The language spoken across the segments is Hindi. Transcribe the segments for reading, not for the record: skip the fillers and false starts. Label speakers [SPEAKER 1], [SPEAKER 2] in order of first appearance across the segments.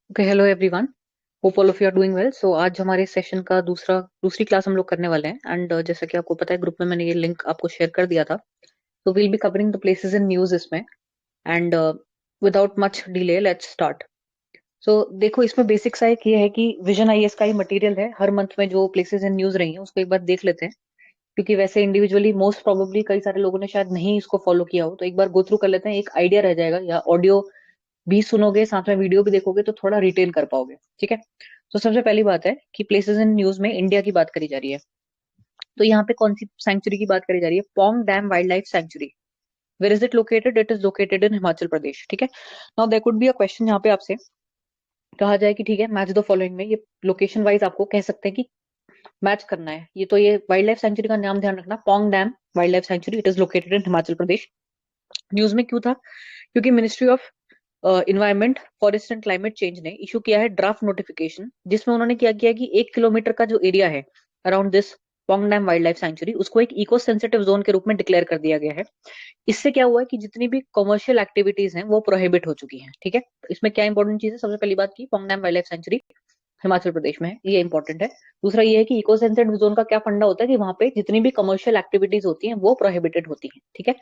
[SPEAKER 1] Okay, hello everyone. Hope all of you are doing well. So आज हमारे सेशन का दूसरी क्लास हम लोग करने वाले हैं एंड जैसा कि आपको पता है ग्रुप में मैंने ये लिंक आपको शेयर कर दिया था। तो we'll be covering the places in news इसमें and without much delay let's start. So देखो, इसमें बेसिक सा एक ये है कि विजन आईएएस का ही मटेरियल है। हर मंथ में जो प्लेसेस इन न्यूज रही हैं उसको एक बार देख लेते हैं, क्योंकि वैसे इंडिविजुअली मोस्ट प्रोबेबली कई सारे लोगों ने शायद नहीं इसको फॉलो किया हो, तो एक बार गो थ्रू कर लेते हैं, एक आइडिया रह जाएगा, या ऑडियो भी सुनोगे साथ में वीडियो भी देखोगे तो थोड़ा रिटेन कर पाओगे। ठीक है। तो सबसे पहली बात है कि प्लेसेस इन न्यूज में इंडिया की बात करी जा रही है। तो यहाँ पे कौन सी सेंचुरी की बात करी जा रही है? Pong dam wild life sanctuary. Where is it located? It is located in Himachal Pradesh. ठीक है। Now there could be a question यहाँ पे आपसे कहा जाए कि ठीक है, मैच द फॉलोइंग में, ये लोकेशन वाइज आपको कह सकते हैं कि मैच करना है। ये तो ये वाइल्ड लाइफ सेंचुरी का नाम ध्यान रखना, Pong dam wild life century, it is located in Himachal Pradesh. News में क्यों था? क्योंकि ministry of environment forest and climate change ने इशू किया है ड्राफ्ट नोटिफिकेशन, जिसमें उन्होंने क्या किया कि 1 किलोमीटर का जो एरिया है around this Pong dam wild life century, उसको एक इको सेंसिटिव जोन के रूप में डिक्लेयर कर दिया गया है। इससे क्या हुआ है कि जितनी भी कमर्शियल एक्टिविटीज हैं वो प्रोहिबिट हो चुकी हैं। ठीक है। तो इसमें क्या इंपॉर्टेंट चीज है? सबसे पहली बात की Pong dam wild life sanctuary Himachal Pradesh में है, ये इंपॉर्टेंट है। दूसरा ये है कि इको सेंसिटिव जोन का क्या फंडा होता है कि वहां पे जितनी भी कमर्शियल एक्टिविटीज होती हैं वो प्रोहिबिटेड होती हैं। ठीक है।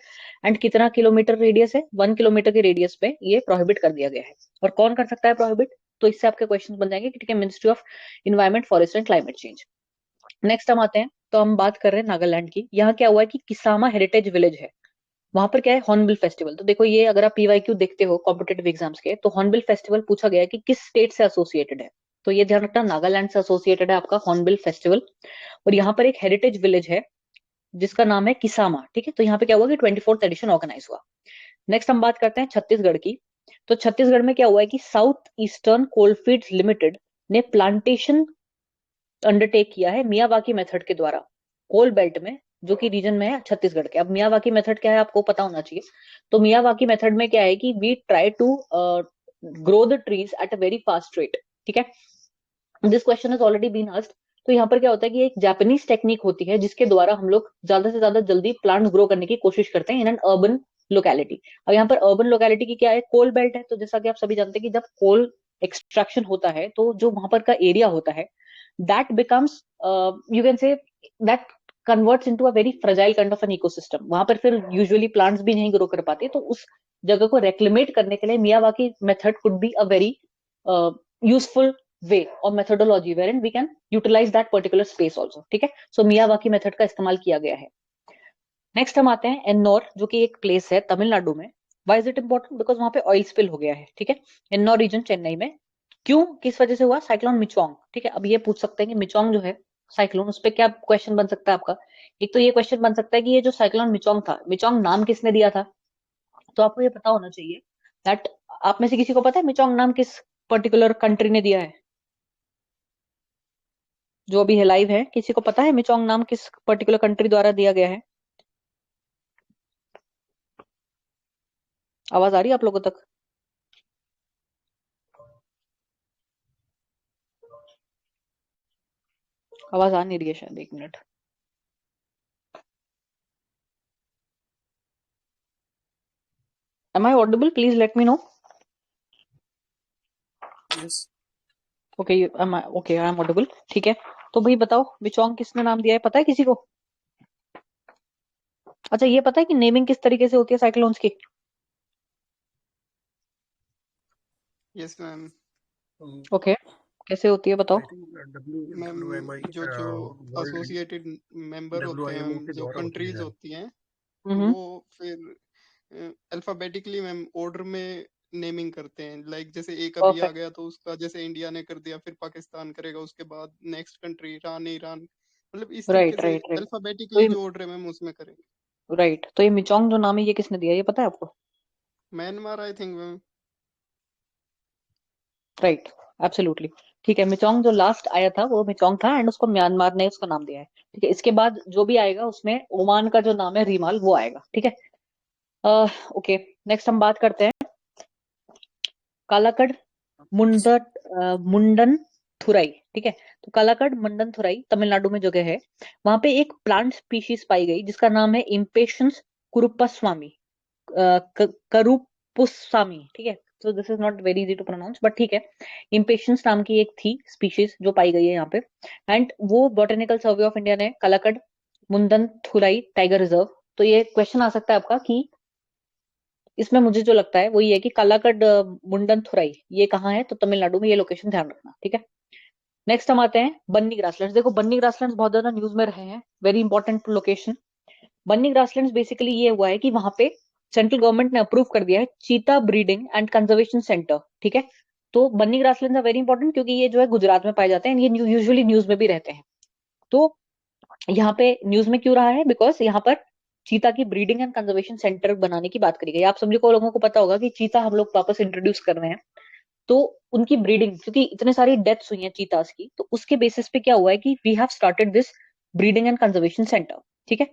[SPEAKER 1] एंड कितना किलोमीटर रेडियस है? 1 किलोमीटर के रेडियस पे ये प्रोहिबिट कर दिया गया है। और कौन कर सकता है प्रोहिबिट? तो इससे आपके क्वेश्चन बन जाएंगे कि ठीक है, ministry of environment forest and climate change. Next हम आते हैं, तो हम बात कर रहे हैं नागालैंड की। यहाँ क्या हुआ है कि किसामा हेरिटेज विलेज है, वहां पर क्या है, हॉर्नबिल फेस्टिवल। तो देखो, ये अगर आप पीवाईक्यू देखते हो कॉम्पिटेटिव एग्जाम्स के, तो हॉर्नबिल फेस्टिवल पूछा गया है कि किस स्टेट से एसोसिएटेड है। तो ये ध्यान रखना, नागालैंड से एसोसिएटेड है आपका हॉर्नबिल फेस्टिवल। और यहाँ पर एक हेरिटेज विलेज है जिसका नाम है किसामा। ठीक है। तो यहाँ पे क्या हुआ कि 24th एडिशन ऑर्गेनाइज हुआ। नेक्स्ट हम बात करते हैं छत्तीसगढ़ की। तो छत्तीसगढ़ में क्या हुआ है कि साउथ ईस्टर्न कोलफील्ड्स लिमिटेड ने प्लांटेशन अंडरटेक किया है मियावाकी मेथड के द्वारा, कोल बेल्ट में, जो कि रीजन में है छत्तीसगढ़ के। अब मियावाकी मेथड क्या है आपको पता होना चाहिए। तो मियावाकी मेथड में क्या है कि we try to grow the trees at a very fast rate. ठीक है। This question is already been asked. तो यहाँ पर क्या होता है कि एक जापानीज टेक्निक होती है जिसके द्वारा हम लोग ज्यादा से ज्यादा जल्दी प्लांट्स ग्रो करने की कोशिश करते हैं इन एन अर्बन लोकेलिटी। अब यहाँ पर अर्बन लोकेलिटी की क्या है? कोल बेल्ट है। तो जैसा कि आप सभी जानते हैं कि जब कोल एक्सट्रैक्शन होता है तो जो वहां पर का एरिया होता है, that becomes, you can say, that converts into a very fragile kind of an ecosystem. वहां पर फिर यूजुअली प्लांट्स भी नहीं ग्रो कर पाते। तो उस जगह को रेक्लेमेट करने के लिए Miyawaki method could be a very useful way और methodology where we can utilize that particular space also. ठीक है। सो मियावाकी मेथड का इस्तेमाल किया गया है। नेक्स्ट हम आते हैं एन्नौर, जो कि एक प्लेस है तमिलनाडु में। Why is it important? Because वहां पे ऑयल स्पिल हो गया है। ठीक है। एन्नौर रीजन चेन्नई में। क्यों, किस वजह से हुआ? साइक्लोन मिचोंग। ठीक है। अब ये पूछ सकते हैं कि मिचोंग जो है साइक्लोन, उस पर क्या क्वेश्चन बन सकता है आपका? एक तो ये क्वेश्चन बन सकता है कि ये जो साइक्लोन मिचोंग था, मिचोंग नाम किसने दिया था? तो आपको ये पता होना चाहिए दैट, आप में से किसी को पता है मिचोंग नाम किस पर्टिकुलर कंट्री ने दिया है? जो अभी है लाइव है, किसी को पता है मिचोंग नाम किस पर्टिकुलर कंट्री द्वारा दिया गया है? आवाज आ रही है आप लोगों तक? आवाज आ नहीं रही है शायद, 1 minute. Am I audible? Please let me know.
[SPEAKER 2] Yes.
[SPEAKER 1] Okay, okay, I am audible. ठीक है। तो भाई बताओ, मिचोंग किसने नाम दिया है, पता है किसी को? अच्छा, ये पता है कि नेमिंग किस तरीके से होती है साइक्लोन्स की?
[SPEAKER 2] Yes ma'am.
[SPEAKER 1] ओके, कैसे होती है बताओ।
[SPEAKER 3] आई थिंक
[SPEAKER 2] मैम
[SPEAKER 3] WMI
[SPEAKER 2] जो जो
[SPEAKER 3] वर्ल्ड
[SPEAKER 2] एसोसिएटेड मेंबर होते हैं,
[SPEAKER 3] WIMO के
[SPEAKER 2] जो
[SPEAKER 3] द्वारा होती
[SPEAKER 2] कंट्रीज
[SPEAKER 3] है।
[SPEAKER 2] होती हैं,
[SPEAKER 1] हम्म।
[SPEAKER 2] वो फिर अल्फाबेटिकली मैम ऑर्डर में नेमिंग करते हैं। लाइक जैसे एक अभी आ
[SPEAKER 1] परफेक्ट।
[SPEAKER 2] गया तो उसका जैसे इंडिया ने कर दिया, फिर पाकिस्तान करेगा, उसके बाद नेक्स्ट कंट्री ईरान मतलब इस तरीके
[SPEAKER 1] राइट,
[SPEAKER 2] से
[SPEAKER 1] राइट, राइट। तो
[SPEAKER 2] अल्फाबेटिकली
[SPEAKER 1] ये,
[SPEAKER 2] जो ऑर्डर है मैम उसमें करेंगे।
[SPEAKER 1] राइट, तो ये मिचोंग जो नाम है ये किसने दिया, ये पता है आपको?
[SPEAKER 2] Myanmar I think ma'am.
[SPEAKER 1] Right, absolutely. ठीक है, मिचोंग जो लास्ट आया था वो मिचोंग था एंड उसको म्यांमार ने उसका नाम दिया है। ठीक है। इसके बाद जो भी आएगा उसमें ओमान का जो नाम है रीमाल, वो आएगा। ठीक है। ओके। नेक्स्ट हम बात करते हैं कालाकड़ मुंडन थुराई। ठीक है। तो कालाकड़ मुंडन थुराई तमिलनाडु में जगह है। वहां पे एक प्लांट स्पीशीज पाई गई जिसका नाम है इम्पेशंस कुरुप्पास्वामी, करूपुस्वामी। ठीक है। So this is not very easy to pronounce, but ठीक है। इम्पेशंस नाम की एक थी स्पीशीज जो पाई गई है यहाँ पे, एंड वो बॉटेनिकल सर्वे ऑफ इंडिया ने कलाकड मुंदनथुराई टाइगर रिजर्व, तो ये क्वेश्चन आ सकता है आपका कि इसमें मुझे जो लगता है वो ये है कि कालाकड मुंडनथुराई ये कहाँ है, तो तमिलनाडु में, ये लोकेशन ध्यान रखना, ठीक है। नेक्स्ट हम आते हैं बन्नी ग्रासलैंड्स। देखो बन्नी ग्रासलैंड्स बहुत ज्यादा न्यूज में रहे हैं, वेरी इंपॉर्टेंट लोकेशन। बन्नी ग्रासलैंड्स बेसिकली ये हुआ है कि वहां पे सेंट्रल गवर्नमेंट ने अप्रूव कर दिया है चीता ब्रीडिंग एंड कंजर्वेशन सेंटर, ठीक है। तो बन्नी ग्रासलैंड्स आर वेरी इंपॉर्टेंट क्योंकि ये जो है गुजरात में पाए जाते हैं, ये यूजुअली न्यूज में भी रहते हैं। तो यहाँ पे न्यूज में क्यों रहा है, बिकॉज यहाँ पर चीता की ब्रीडिंग एंड कंजर्वेशन सेंटर बनाने की बात करी गई। आप सभी को लोगों को पता होगा कि चीता हम लोग वापस इंट्रोड्यूस कर रहे हैं, तो उनकी ब्रीडिंग, क्योंकि इतने सारी डेथ्स हुई हैं चीतास की, तो उसके बेसिस पे क्या हुआ है कि we have started this breeding and conservation centre, ठीक है।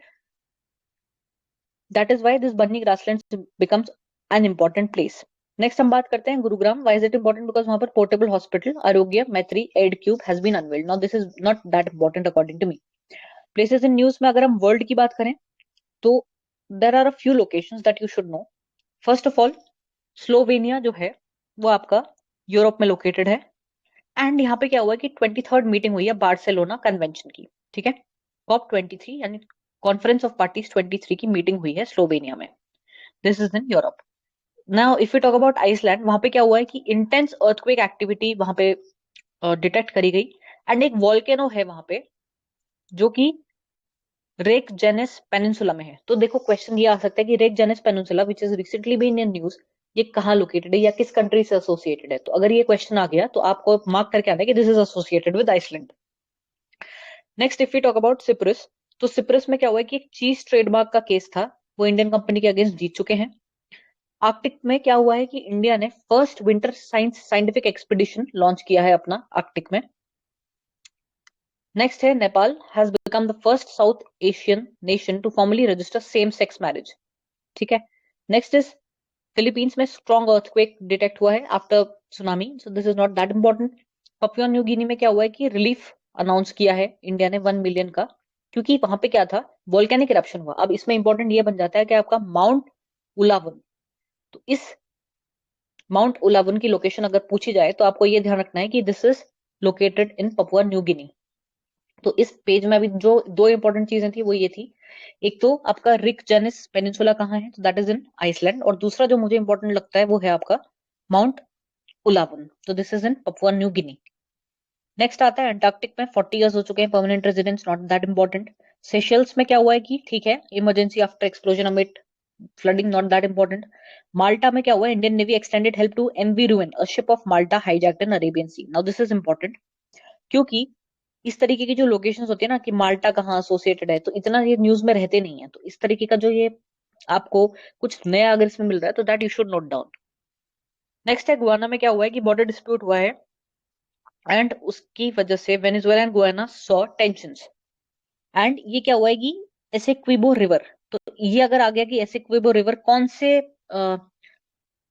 [SPEAKER 1] That is why this Banni grassland becomes an important place. Next हम बात करते हैं Gurugram. Why is it important, because वहां पर portable hospital Arogya Maitri aid cube has been unveiled. Now this is not that important according to me. Places in news में अगर हम वर्ल्ड की बात करें तो there are a few locations that you should know. First of all Slovenia जो है वो आपका यूरोप में लोकेटेड है, एंड यहाँ पे क्या हुआ है कि 23rd मीटिंग हुई है बार्सिलोना कन्वेंशन की, ठीक है। COP23 यानी कॉन्फ्रेंस ऑफ पार्टीज 23 की मीटिंग हुई है स्लोवेनिया में। This is in Europe. Now if you talk about Iceland, वहां पे क्या हुआ है कि इंटेंस अर्थक्वेक एक्टिविटी वहां पे डिटेक्ट करी गई, एंड एक वॉल्केनो है वहां पे जो कि रेक जेनिस पेनिनसुला में है। तो देखो क्वेश्चन ये आ सकता है कि Reykjanes peninsula which is recently been in news, ये कहाँ लोकेटेड है या किस कंट्री से एसोसिएटेड है। तो अगर ये क्वेश्चन आ गया तो आपको मार्क करके आना है कि this is associated with Iceland. Next if you talk about Cyprus, तो सिप्रस में क्या हुआ है कि एक चीज ट्रेडमार्क का केस था, वो इंडियन कंपनी के अगेंस्ट जीत चुके हैं। आर्कटिक में क्या हुआ है कि इंडिया ने first winter science scientific expedition launch किया है अपना आर्कटिक में। नेक्स्ट है Nepal has become the first South Asian nation to formally register same sex marriage, ठीक है। नेक्स्ट इज फिलीपींस में स्ट्रॉन्ग अर्थक्वेक डिटेक्ट हुआ है after tsunami, so this is not that important. Papua New Guinea में क्या हुआ है कि रिलीफ अनाउंस किया है इंडिया ने 1 मिलियन का, क्योंकि वहां पे क्या था, वोल्केनिक इरप्शन हुआ। अब इसमें इंपॉर्टेंट ये बन जाता है कि आपका माउंट उलावन, तो इस माउंट उलावन की लोकेशन अगर पूछी जाए तो आपको ये ध्यान रखना है कि this is located in Papua New गिनी। तो इस पेज में अभी जो दो इंपॉर्टेंट चीजें थी वो ये थी, एक तो आपका रिक जेनिस पेनिनसुला कहाँ है, तो दैट इज इन आइसलैंड, और दूसरा जो मुझे इंपॉर्टेंट लगता है वो है आपका माउंट उलावन, तो this is in Papua New Guinea. Next आता है अंटार्कटिक में 40 इयर्स हो चुके हैं permanent residence, not that important. Seychelles में क्या हुआ है कि ठीक है, emergency after explosion amid flooding, not that important. Malta में क्या हुआ है, Indian navy extended help to MV Ruen a ship of Malta hijacked in Arabian sea. Now this is important क्योंकि इस तरीके की जो लोकेशंस होती है ना कि माल्टा कहाँ एसोसिएटेड है, तो इतना ये न्यूज में रहते नहीं है, तो इस तरीके का जो ये आपको कुछ नया अगर इसमें मिल रहा है तो that you should note down. Next है गुआना में क्या हुआ है कि बॉर्डर डिस्प्यूट हुआ है, एंड उसकी वजह से Venezuela and Guana saw tensions, and ये क्या हुआ है कि एसेक्विबो रिवर, तो ये अगर आ गया कि एसेक्विबो रिवर कौन से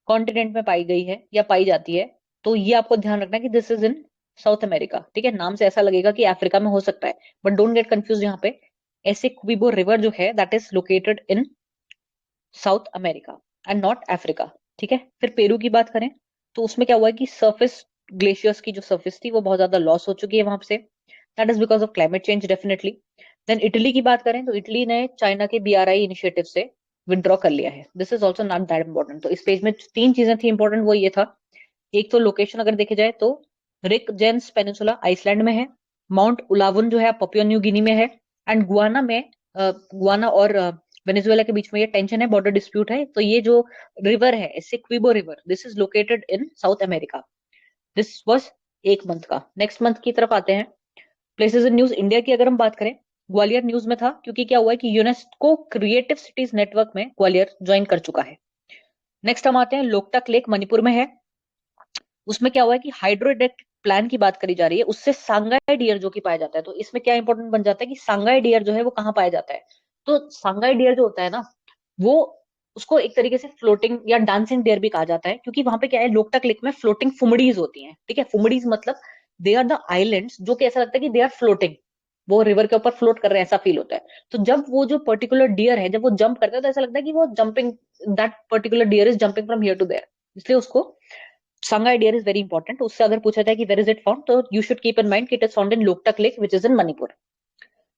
[SPEAKER 1] कॉन्टिनेंट में पाई गई है या पाई जाती है, तो ये आपको ध्यान रखना है कि this is in South America, ठीक है। नाम से ऐसा लगेगा कि अफ्रीका में हो सकता है, बट डोंट गेट कंफ्यूज यहाँ पे। एसेक्विबो रिवर जो है that is located in South America and not Africa, ठीक है। फिर पेरू की बात करें तो उसमें क्या हुआ है कि सर्फेस ग्लेशियर्स की जो सर्फेस थी वो बहुत ज्यादा लॉस हो चुकी है वहां से, that is because of climate change definitely. Then Italy की बात करें तो इटली ने चाइना के बीआरआई इनिशिएटिव से विड्रॉ कर लिया है, this is also not that important. तो इस पेज में तीन चीजें थी इंपॉर्टेंट, वो ये था, एक तो लोकेशन अगर देखे जाए तो रिक जेन्स पेनिनसुला आइसलैंड में है, माउंट उलावन जो है पपुआ न्यू गिनी में है, एंड गुआना में गुआना और वेनेजुएला के बीच में ये टेंशन है, बॉर्डर डिस्प्यूट है। तो ये जो रिवर है Essequibo river, this is located in South America. This was एक मंथ का। नेक्स्ट मंथ की तरफ आते हैं। प्लेसेस इन न्यूज इंडिया की अगर हम बात करें, ग्वालियर न्यूज में था क्योंकि क्या हुआ है कि यूनेस्को क्रिएटिव सिटीज नेटवर्क में ग्वालियर ज्वाइन कर चुका है। नेक्स्ट हम आते हैं लोकटक लेक मणिपुर में है, उसमें क्या हुआ है कि हाइड्रोइलेक्ट्रिक प्लान की बात करी जा रही है, उससे सांगाई डियर जो कि पाया जाता है। तो इसमें क्या इंपॉर्टेंट बन जाता है कि सांगाई डियर जो है वो कहाँ पाया जाता है, तो सांगाई डियर जो होता है ना वो, उसको एक तरीके से फ्लोटिंग या डांसिंग डियर भी कहा जाता है, क्योंकि वहां पे क्या है लोकटक लेक में फ्लोटिंग फुमड़ीज होती हैं, ठीक है। फुमड़ीज मतलब दे आर द आइलैंड्स जो कि ऐसा लगता है कि दे आर फ्लोटिंग, वो रिवर के ऊपर फ्लोट कर रहे हैं ऐसा फील होता है। तो जब वो जो पर्टिकुलर डियर है जब वो जंप करता है तो ऐसा लगता है कि वो jumping, that particular deer is jumping from here to there, इसलिए उसको Sangai deer is very important. उससे अगर पूछा जाए कि वेर इज इट फाउंड, तो you should keep in mind कि it is found in Loktak lake which is in Manipur.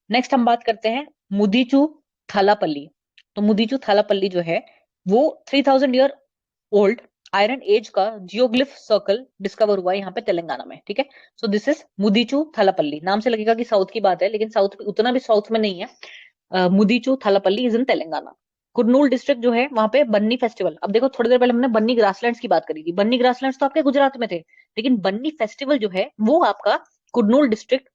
[SPEAKER 1] Next हम बात करते हैं मुदीचू थालापल्ली। तो मुदीचू थालापल्ली जो है वो 3000 ईयर ओल्ड आयरन एज का जियोग्लिफ सर्कल डिस्कवर हुआ है यहाँ पे तेलंगाना में, ठीक है। So this is Mudichu Thalapalli. नाम से लगेगा कि साउथ की बात है, लेकिन साउथ उतना भी साउथ में नहीं है। Mudichu Thalapalli is in Telangana. Kurnool district जो है वहां पे बन्नी फेस्टिवल, अब देखो थोड़ी देर पहले हमने बन्नी ग्रासलैंड्स की बात करी थी, बन्नी ग्रासलैंड्स तो आपके गुजरात में थे, लेकिन बन्नी फेस्टिवल जो है वो आपका कुर्नूल डिस्ट्रिक्ट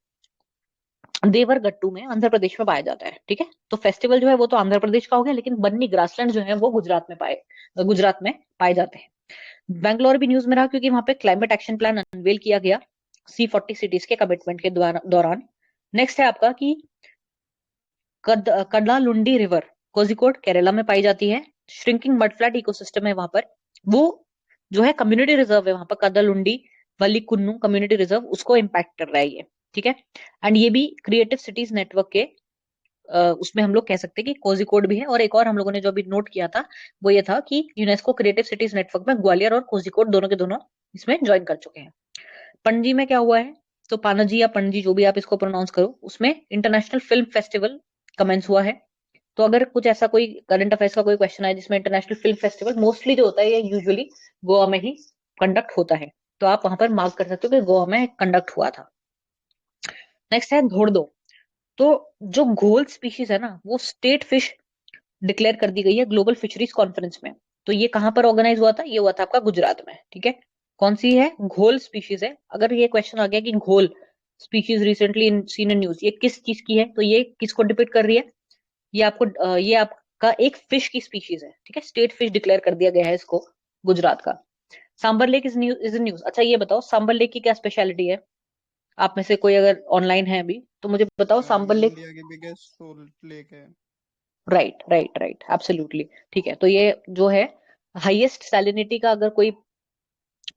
[SPEAKER 1] देवरगट्टू में आंध्र प्रदेश में पाया जाता है, ठीक है। तो फेस्टिवल जो है वो तो आंध्र प्रदेश का हो गया, लेकिन बन्नी ग्रासलैंड जो है वो गुजरात में पाए जाते हैं। बैंगलोर भी न्यूज में रहा क्योंकि वहां पे क्लाइमेट एक्शन प्लान अनवेल किया गया C40 सिटीज के कमिटमेंट के दौरान। नेक्स्ट है आपका कि कडालुंडी रिवर कोझिकोड केरला में पाई जाती है। श्रिंकिंग मडफ्लैट इकोसिस्टम है वहां पर, वो जो है कम्युनिटी रिजर्व है वहां पर, कदालुंडी वल्लीकुन्नू कम्युनिटी रिजर्व, उसको इम्पैक्ट कर रहा है ये, ठीक है। एंड ये भी क्रिएटिव सिटीज नेटवर्क के उसमें हम लोग कह सकते हैं कि कोझिकोड भी है। और एक और हम लोगों ने जो अभी नोट किया था वो ये था कि यूनेस्को क्रिएटिव सिटीज नेटवर्क में ग्वालियर और कोझिकोड दोनों के दोनों इसमें ज्वाइन कर चुके हैं। पणजी में क्या हुआ है, तो पानाजी या पणजी जो भी आप इसको प्रोनाउंस करो, उसमें इंटरनेशनल फिल्म फेस्टिवल कमेंस हुआ है। तो अगर कुछ ऐसा कोई करंट अफेयर्स का कोई क्वेश्चन आए जिसमें इंटरनेशनल फिल्म फेस्टिवल मोस्टली जो होता है ये यूजुअली गोवा में ही कंडक्ट होता है, तो आप वहां पर मार्क कर सकते हो कि गोवा में कंडक्ट हुआ था। नेक्स्ट है घोड़दो। तो जो घोल स्पीशीज है ना वो स्टेट फिश डिक्लेयर कर दी गई है ग्लोबल फिशरीज कॉन्फ्रेंस में। तो ये कहां पर ऑर्गेनाइज हुआ था, ये हुआ था आपका गुजरात में, ठीक है। कौन सी है, घोल स्पीशीज है। अगर ये क्वेश्चन आ गया कि घोल species recently in scene in news, ये किस चीज की है, तो ये किसको डिपिक्ट कर रही है, ये आपको ये आपका एक फिश की स्पीशीज है, ठीक है। स्टेट फिश डिक्लेयर कर दिया गया है इसको गुजरात का। Sambhar lake is in news. अच्छा ये बताओ सांबर लेक की क्या स्पेशलिटी है, आप में से कोई अगर ऑनलाइन है अभी तो मुझे बताओ सांबर
[SPEAKER 2] ये
[SPEAKER 1] लेक।
[SPEAKER 2] इंडिया की बिगेस्ट सोल लेक है।
[SPEAKER 1] राइट राइट राइट, एब्सोल्युटली, ठीक है। तो ये जो है हाईएस्ट सैलिनिटी का अगर कोई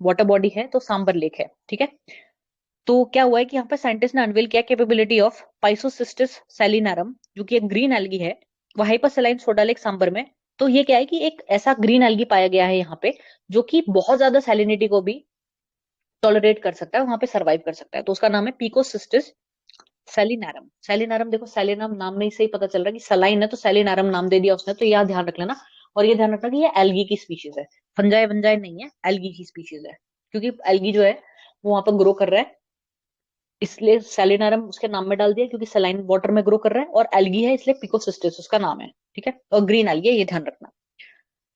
[SPEAKER 1] वाटर बॉडी है तो सांबर लेक है, ठीक है। तो क्या हुआ है कि यहाँ पे साइंटिस्ट ने अनवेल किया कैपेबिलिटी ऑफ पाइसोसिस्टिस सैलिनारम, जो कि एक ग्रीन एल्गी है, वो हाइपरसैलाइन सोडा लेक सांबर में। तो ये क्या है कि एक ऐसा ग्रीन एल्गी पाया गया है यहाँ पे जो कि बहुत ज्यादा सैलिनिटी को भी टॉलरेट कर सकता है, वहां पे सर्वाइव कर सकता है। तो उसका नाम है पिकोसिस्टिस सैलिनारम। सैलिनारम देखो सैलिनाम नाम में से ही पता चल रहा है कि सलाइन है, तो सैलिनारम नाम दे दिया उसने, तो यह ध्यान रख लेना। और ये ध्यान रखना कि ये एल्गी की स्पीशीज है, फंजाई वंजाई नहीं है, एल्गी की स्पीशीज है, क्योंकि एल्गी जो है वो वहां पर ग्रो कर रहा है, इसलिए सैलिनारम उसके नाम में डाल दिया, क्योंकि सलाइन वाटर में ग्रो कर रहा है, और एल्गी है इसलिए पिकोसिस्टिस उसका नाम है, ठीक है। और ग्रीन एल्गी है, ये ध्यान रखना।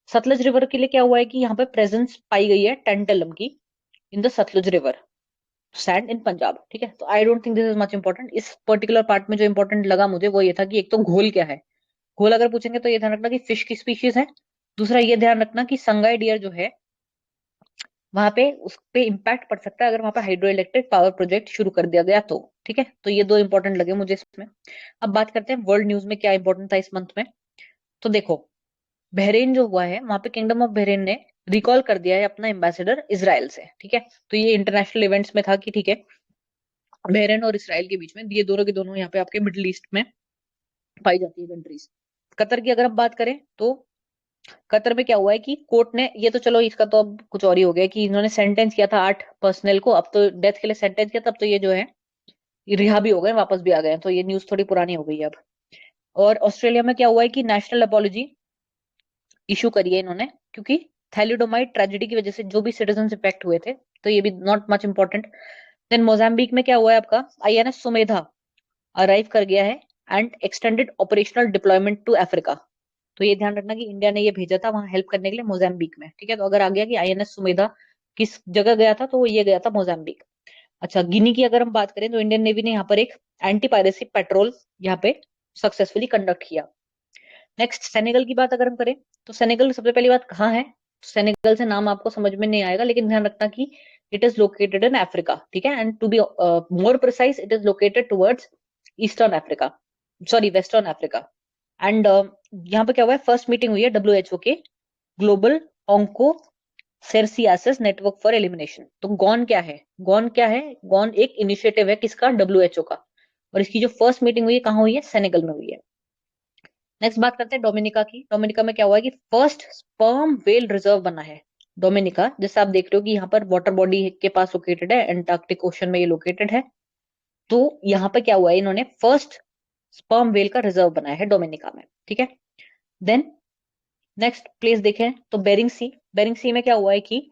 [SPEAKER 1] सतलज रिवर के लिए क्या हुआ है कि यहाँ पे प्रेजेंस पाई गई है टेंटेलम की in the Sutlej river sand in Punjab, ठीक है। तो I don't think this is much important. इस पर्टिकुलर पार्ट में जो इंपॉर्टेंट लगा मुझे वो ये था कि एक तो घोल क्या है, घोल अगर पूछेंगे तो ये ध्यान रखना कि फिश की स्पीशीज है। दूसरा ये ध्यान रखना कि संगाई डियर जो है वहां पे उस पे इम्पैक्ट पड़ सकता है अगर वहां पे हाइड्रो इलेक्ट्रिक पावर प्रोजेक्ट शुरू कर दिया गया तो, ठीक है। तो ये दो इंपॉर्टेंट लगे मुझे इसमें। अब बात करते हैं वर्ल्ड न्यूज में क्या इंपॉर्टेंट था इस मंथ में। तो देखो बहरीन जो हुआ है वहां पे किंगडम ऑफ बहरीन ने रिकॉल कर दिया है अपना एम्बेसडर इसराइल से, ठीक है। तो ये इंटरनेशनल इवेंट्स में था कि ठीक है बहरीन और इसराइल के बीच में, ये दोनों के दोनों यहाँ पे आपके मिडिल ईस्ट में पाई जाती है कंट्रीज। कतर की अगर हम बात करें तो कतर में क्या हुआ है कि कोर्ट ने, ये तो चलो इसका तो अब कुछ और ही हो गया कि इन्होंने सेंटेंस किया था 8 पर्सनल को, अब तो डेथ के लिए सेंटेंस किया, तब तो ये जो है ये रिहा भी हो गए, वापस भी आ गए हैं, तो ये न्यूज थोड़ी पुरानी हो गई है अब। और ऑस्ट्रेलिया में क्या हुआ है कि नेशनल अपॉलॉजी इशू करी है इन्होंने, क्योंकि थैलिडोमाइड ट्रेजेडी की वजह से जो भी सिटीजन इफेक्ट हुए थे, तो ये भी not much important. Then Mozambique में क्या हुआ है आपका INS सुमेधा अराइव कर गया है and extended operational deployment to Africa. तो ये ध्यान रखना कि इंडिया ने ये भेजा था वहां हेल्प करने के लिए मोजाम्बिक में, ठीक है। तो अगर आ गया कि INS सुमेधा किस जगह गया था, तो वो ये गया था मोजाम्बिक। अच्छा गिनी की अगर हम बात करें तो इंडियन नेवी ने यहाँ पर एक एंटी पायरेसी पेट्रोल यहाँ पे सक्सेसफुली कंडक्ट किया। नेक्स्ट सेनेगल की बात अगर हम करें तो सेनेगल सबसे पहली बात कहाँ है, सेनेगल से नाम आपको समझ में नहीं आएगा, लेकिन ध्यान रखना कि it is located in Africa, ठीक है। And to be more precise it is located towards eastern Africa, sorry western Africa. And यहाँ पे क्या हुआ है, फर्स्ट मीटिंग हुई है WHO के global onchocerciasis network for elimination. तो गॉन क्या है, गॉन क्या है, गॉन एक इनिशिएटिव है किसका, WHO का। और इसकी जो फर्स्ट मीटिंग हुई है कहाँ हुई है, सेनेगल में हुई है। नेक्स्ट बात करते हैं डोमिनिका की। डोमिनिका में क्या हुआ है कि फर्स्ट स्पर्म वेल रिजर्व बना है, डोमिनिका, जैसे आप देख रहे हो कि यहाँ पर वाटर बॉडी के पास लोकेटेड है, एंटार्क्टिक ओशन में ये लोकेटेड है। तो यहाँ पे क्या हुआ है, इन्होंने फर्स्ट स्पर्म वेल का रिजर्व बनाया है डोमिनिका में, ठीक है। देन नेक्स्ट प्लेस देखें तो बेरिंग सी। बेरिंग सी में क्या हुआ है कि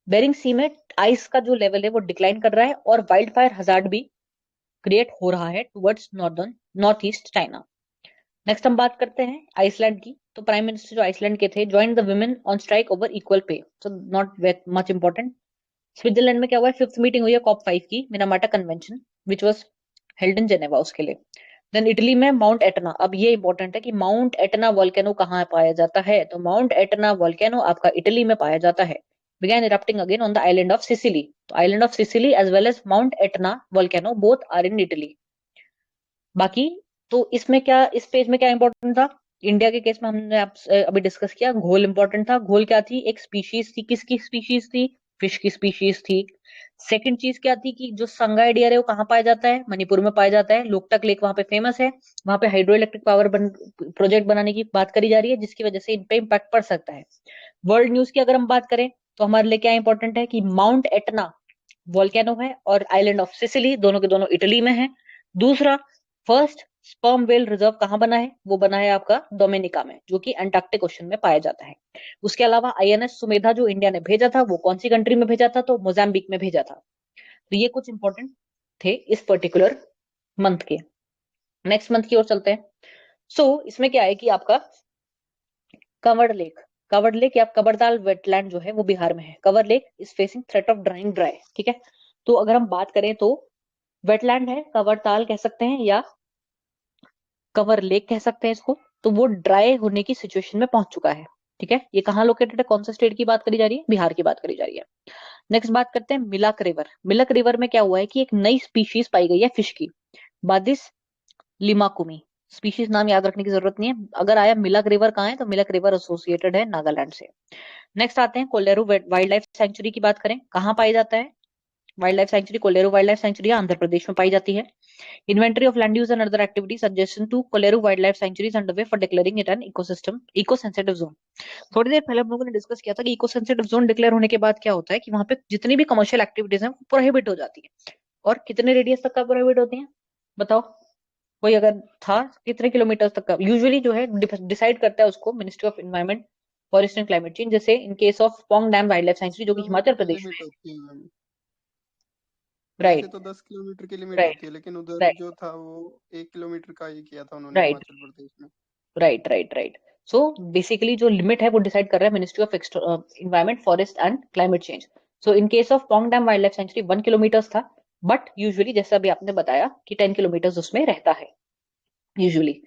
[SPEAKER 1] बेरिंग सी में आइस का जो लेवल है वो डिक्लाइन कर रहा है और वाइल्ड फायर हजार्ड भी क्रिएट हो रहा है towards north east China. Next हम बात करते हैं आइसलैंड की। तो प्राइम मिनिस्टर जो आइसलैंड के थे, join the women on strike over equal pay, so not much important. Switzerland में क्या हुआ है, फिफ्थ मीटिंग हुई है COP5 की, Minamata convention, which was held in Geneva, उसके लिए। देन इटली में माउंट एटना। अब ये इंपॉर्टेंट है कि माउंट एटना वोल्केनो कहाँ पाया जाता है, तो माउंट एटना वोल्केनो आपका इटली में पाया जाता है। began erupting again on the island of Sicily. तो island of Sicily as well as Mount Etna volcano both are in Italy. बाकी तो इसमें क्या, इस पेज में क्या इंपॉर्टेंट था, इंडिया के केस में हमने आपसे अभी डिस्कस किया, घोल इंपॉर्टेंट था। घोल क्या थी, एक स्पीशीज थी, किसकी स्पीशीज थी, फिश की स्पीशीज थी। सेकंड चीज क्या थी कि जो संगाई डियर है वो कहाँ पाया जाता है, मणिपुर में पाया जाता है, लोकटक लेक वहां पे फेमस है, वहां पे हाइड्रो इलेक्ट्रिक पावर प्रोजेक्ट बनाने की बात करी जा रही है, जिसकी वजह से इन पे इम्पैक्ट पड़ सकता है। वर्ल्ड न्यूज की अगर हम बात करें तो हमारे लिए क्या इंपॉर्टेंट है कि माउंट एटना वोल्केनो है और आइलैंड ऑफ सिसिली, दोनों के दोनों इटली में है। दूसरा, फर्स्ट स्पर्म वेल रिजर्व कहाँ बना है, वो बना है आपका डोमिनिका में, जो कि अंटार्कटिक ओशन में पाया जाता है। उसके अलावा INS सुमेधा जो इंडिया ने भेजा था वो कौन सी कंट्री में भेजा था, तो मोजाम्बिक में भेजा था। तो ये कुछ इंपॉर्टेंट थे इस पर्टिकुलर मंथ के। नेक्स्ट मंथ की ओर चलते हैं। इसमें क्या है कि आपका कवर्ड लेक, कवर्ड लेक या कबरदाल वेटलैंड जो है वो बिहार में है। Cover lake is facing threat of drawing dry, ठीक है। तो अगर हम बात करें तो वेटलैंड है, कवर ताल कह सकते हैं या कवर लेक कह सकते हैं इसको, तो वो ड्राई होने की सिचुएशन में पहुंच चुका है, ठीक है। ये कहाँ लोकेटेड है, कौन सा स्टेट की बात करी जा रही है, बिहार की बात करी जा रही है। नेक्स्ट बात करते हैं मिलक रिवर। मिलक रिवर में क्या हुआ है कि एक नई स्पीशीज पाई गई है फिश की, बादिस लिमाकुमी। स्पीशीज नाम याद रखने की जरूरत नहीं है, अगर आया मिलक रिवर कहाँ है तो मिलक रिवर एसोसिएटेड है नागालैंड से। नेक्स्ट आते हैं कोलेरू वाइल्ड लाइफ सेंचुरी की बात करें, कहाँ पाई जाता है wild life sanctuary, Kolleru wild life sanctuary Andhra Pradesh में पाई जाती है। Inventory of land use and other activities suggestion to Koleru Wildlife Sanctuary is underway for declaring it an ecosystem eco-sensitive zone. थोड़ी देर पहले हम लोगों ने डिस्कस किया था कि इको सेंसिटिव जोन डिक्लेयर होने के बाद क्या होता है कि वहां पे जितनी भी कमर्शियल एक्टिविटीज हैं वो प्रोहिबिट हो जाती है। और कितने रेडियस तक का प्रोहिबिट होती है, बताओ कोई अगर था, कितने किलोमीटर तक का यूजुअली जो है डिसाइड करता है उसको ministry of environment forest and climate change. जैसे in case of Pong dam wild life sanctuary जो कि हिमाचल
[SPEAKER 2] किलोमीटर की
[SPEAKER 1] प्रदेश में
[SPEAKER 2] लिमिट
[SPEAKER 1] है।
[SPEAKER 2] होती है मैम। वैसे
[SPEAKER 1] राइट,
[SPEAKER 2] तो 10 किलोमीटर की लिमिट
[SPEAKER 1] राइट,
[SPEAKER 2] होती है, लेकिन उधर
[SPEAKER 1] राइट,
[SPEAKER 2] जो था वो 1 किलोमीटर का ही किया था उन्होंने
[SPEAKER 1] राइट,
[SPEAKER 2] हिमाचल प्रदेश में।
[SPEAKER 1] Right, right, right. So basically जो लिमिट है वो डिसाइड कर रहा है ministry of environment forest and climate change. So in case of Pong dam wild life century 1 kilometre था, बट यूजुअली जैसे अभी आपने बताया कि 10 किलोमीटर उसमें रहता है यूजुअली।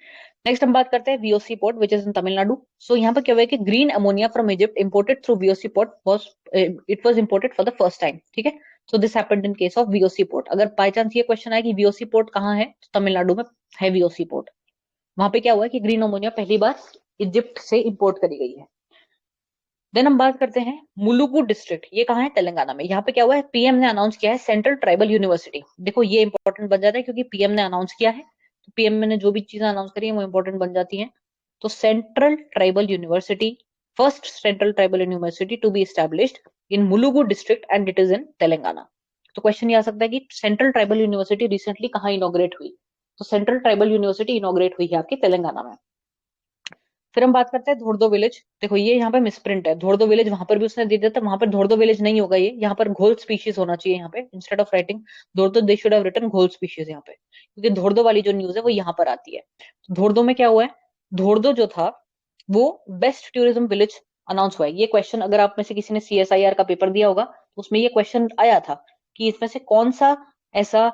[SPEAKER 1] नेक्स्ट हम बात करते हैं VOC port which is in Tamil Nadu. So यहाँ पर क्या हुआ है कि green ammonia from Egypt imported through VOC port was, it was imported for the first time, ठीक है। So this happened in case of VOC port. अगर बाय चांस ये क्वेश्चन आए कि VOC पोर्ट कहाँ है, तो तमिलनाडु में है VOC पोर्ट। वहां पे क्या हुआ है कि ग्रीन अमोनिया पहली बार इजिप्ट से इंपोर्ट करी गई है। देन हम बात करते हैं मुलुगु डिस्ट्रिक्ट, ये कहाँ है, तेलंगाना में। यहाँ पे क्या हुआ है, PM ने अनाउंस किया है सेंट्रल ट्राइबल यूनिवर्सिटी। देखो ये इंपॉर्टेंट बन जाता है क्योंकि PM ने अनाउंस किया है, तो PM ने जो भी चीजें अनाउंस करी है वो इंपॉर्टेंट बन जाती हैं। तो central tribal university, first central tribal university to be established in Mulugu district and it is in Telangana. तो क्वेश्चन ये आ सकता है कि सेंट्रल ट्राइबल यूनिवर्सिटी रिसेंटली कहाँ इनॉग्रेट हुई, तो सेंट्रल ट्राइबल यूनिवर्सिटी इनॉग्रेट हुई है आपकी तेलंगाना में। फिर हम बात करते हैं धोर्दो विलेज। देखो ये यहाँ पे मिसप्रिंट है, धोर्दो विलेज वहां पर भी उसने दे दिया था, वहां पर धोर्दो विलेज नहीं होगा, ये यहाँ पर घोल स्पीशीज होना चाहिए यहाँ पे, instead of writing Dhordo they should have written ghol species यहाँ पे, क्योंकि धोर्दो वाली जो न्यूज है वो यहाँ पर आती है। तो धोर्दो में क्या हुआ है, धोर्दो जो था वो बेस्ट टूरिज्म विलेज अनाउंस हुआ है। ये क्वेश्चन अगर आप में से किसी ने CSIR का पेपर दिया होगा तो उसमें ये क्वेश्चन आया था कि इसमें से कौन सा ऐसा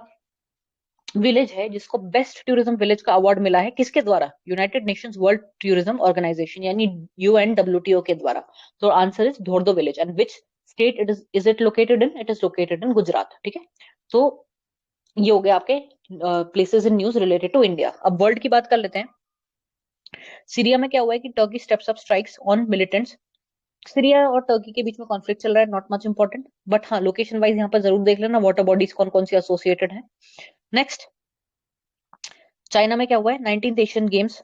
[SPEAKER 1] विलेज है जिसको बेस्ट टूरिज्म विलेज का अवार्ड मिला है, किसके द्वारा, United Nations World Tourism Organization यानी UNWTO के द्वारा। तो answer is Dhordo village. And which state it is located in, it is located in Gujarat, ठीक है। तो ये हो गया आपके places in news related to India. अब वर्ल्ड की बात कर लेते हैं। सीरिया में क्या हुआ है कि Turkey steps up strikes on militants. Syria और टर्की के बीच में कॉन्फ्लिक्ट चल रहा है, नॉट मच इंपॉर्टेंट, बट हाँ लोकेशन वाइज यहाँ पर जरूर देख लेना वाटर बॉडीज कौन कौन सी एसोसिएटेड है। नेक्स्ट, चाइना में क्या हुआ है, 19th एशियन गेम्स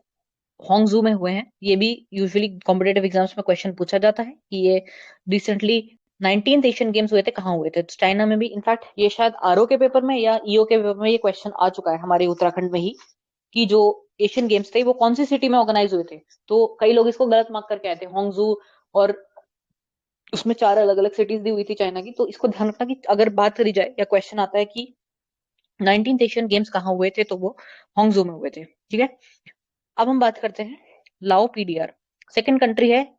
[SPEAKER 1] होंगजू में हुए हैं। ये भी यूजुअली कॉम्पिटेटिव एग्जाम्स में क्वेश्चन पूछा जाता है कि ये रिसेंटली 19th एशियन गेम्स हुए थे, कहाँ हुए थे, तो चाइना में भी। इनफैक्ट ये शायद आरओ के पेपर में या ईओ के पेपर में ये क्वेश्चन आ चुका है हमारे उत्तराखंड में ही, कि जो एशियन गेम्स थे वो कौन सी सिटी में ऑर्गेनाइज हुए थे। तो कई लोग इसको गलत मार्क करके आए थे होंगजू, और उसमें 4 अलग अलग सिटीज दी हुई थी चाइना की। तो इसको ध्यान रखना कि अगर बात करी जाए या क्वेश्चन आता है कि 19th एशियन गेम्स कहाँ हुए थे, तो वो होंगजू में हुए थे। ठीक है, अब हम बात करते हैं लाओ पीडीआर। सेकंड कंट्री है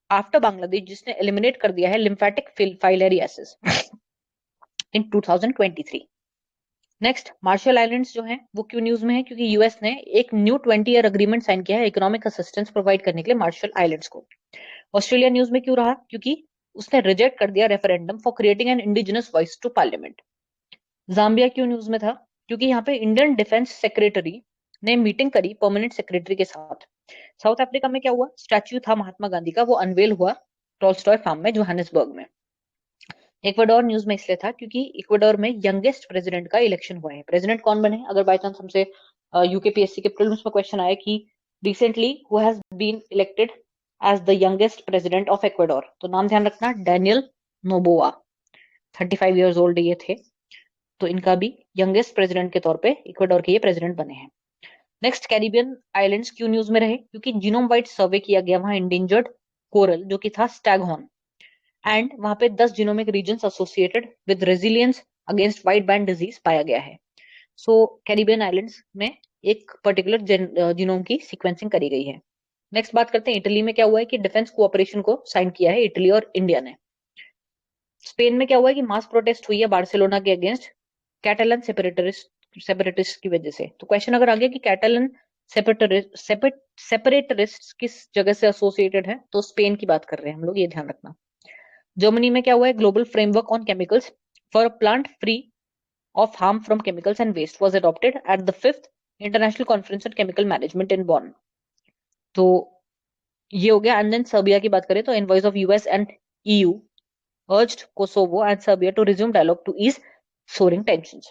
[SPEAKER 1] आफ्टर बांग्लादेश जिसने एलिमिनेट कर दिया है लिम्फेटिक फाइलेरियासिस इन 2023। नेक्स्ट, मार्शल आइलैंड्स जो हैं वो क्यों न्यूज में है, क्योंकि यूएस ने एक न्यू 20 ईयर अग्रीमेंट साइन किया है इकोनॉमिक असिस्टेंस प्रोवाइड करने के लिए मार्शल आइलैंड्स को। ऑस्ट्रेलिया न्यूज में क्यों रहा, क्योंकि उसने रिजेक्ट कर दिया referendum for creating an indigenous voice to parliament. Zambia क्यों न्यूज में था, क्योंकि यहाँ पे इंडियन डिफेंस सेक्रेटरी ने मीटिंग करी परमानेंट सेक्रेटरी के साथ। साउथ अफ्रीका में क्या हुआ, स्टैच्यू था महात्मा गांधी का, वो अनवेल हुआ टॉल्स्टॉय फार्म में जोहानिसबर्ग में। इक्वाडोर न्यूज में इसलिए था क्योंकि इक्वाडोर में यंगेस्ट प्रेसिडेंट का इलेक्शन हुआ है। प्रेसिडेंट कौन बने, अगर बाई चांस हमसे यूकेपीएससी के प्रीलिम्स में क्वेश्चन आया कि recently who has been elected as the youngest president of Ecuador, तो नाम ध्यान रखना, डैनियल नोबोआ। 35 ईयर्स ओल्ड ये थे, तो इनका भी यंगेस्ट प्रेसिडेंट के तौर पे इक्वाडोर के ये प्रेसिडेंट बने हैं। नेक्स्ट, कैरिबियन आइलैंड्स क्यों न्यूज में रहे, क्योंकि जीनोम वाइड सर्वे किया गया वहां इंडेंजर्ड कोरल जो कि था स्टैगहॉर्न, एंड वहां पे 10 genomic regions associated with resilience against white band disease पाया गया है। सो कैरिबियन आइलैंड्स में एक पर्टिकुलर जीनोम की सीक्वेंसिंग करी गई है। नेक्स्ट बात करते हैं इटली में क्या हुआ है कि डिफेंस कोऑपरेशन को साइन किया है इटली और इंडिया ने। स्पेन में क्या हुआ है कि मास प्रोटेस्ट हुई है बार्सिलोना के अगेंस्ट कैटलन सेपरेटिस्ट की वजह से। तो क्वेश्चन अगर आ गया कि कैटलन सेपरेटरिस्ट किस जगह से एसोसिएटेड है, तो स्पेन की बात कर रहे हैं हम लोग, ये ध्यान रखना। जर्मनी में क्या हुआ है, global framework on chemicals for plant free of harm from chemicals and waste was adopted at the 5th international conference on chemical management in Bonn. तो ये हो गया। एंड देन सर्बिया की बात करें तो इन voice of US and EU urged Kosovo and Serbia to resume dialogue to ease soaring tensions।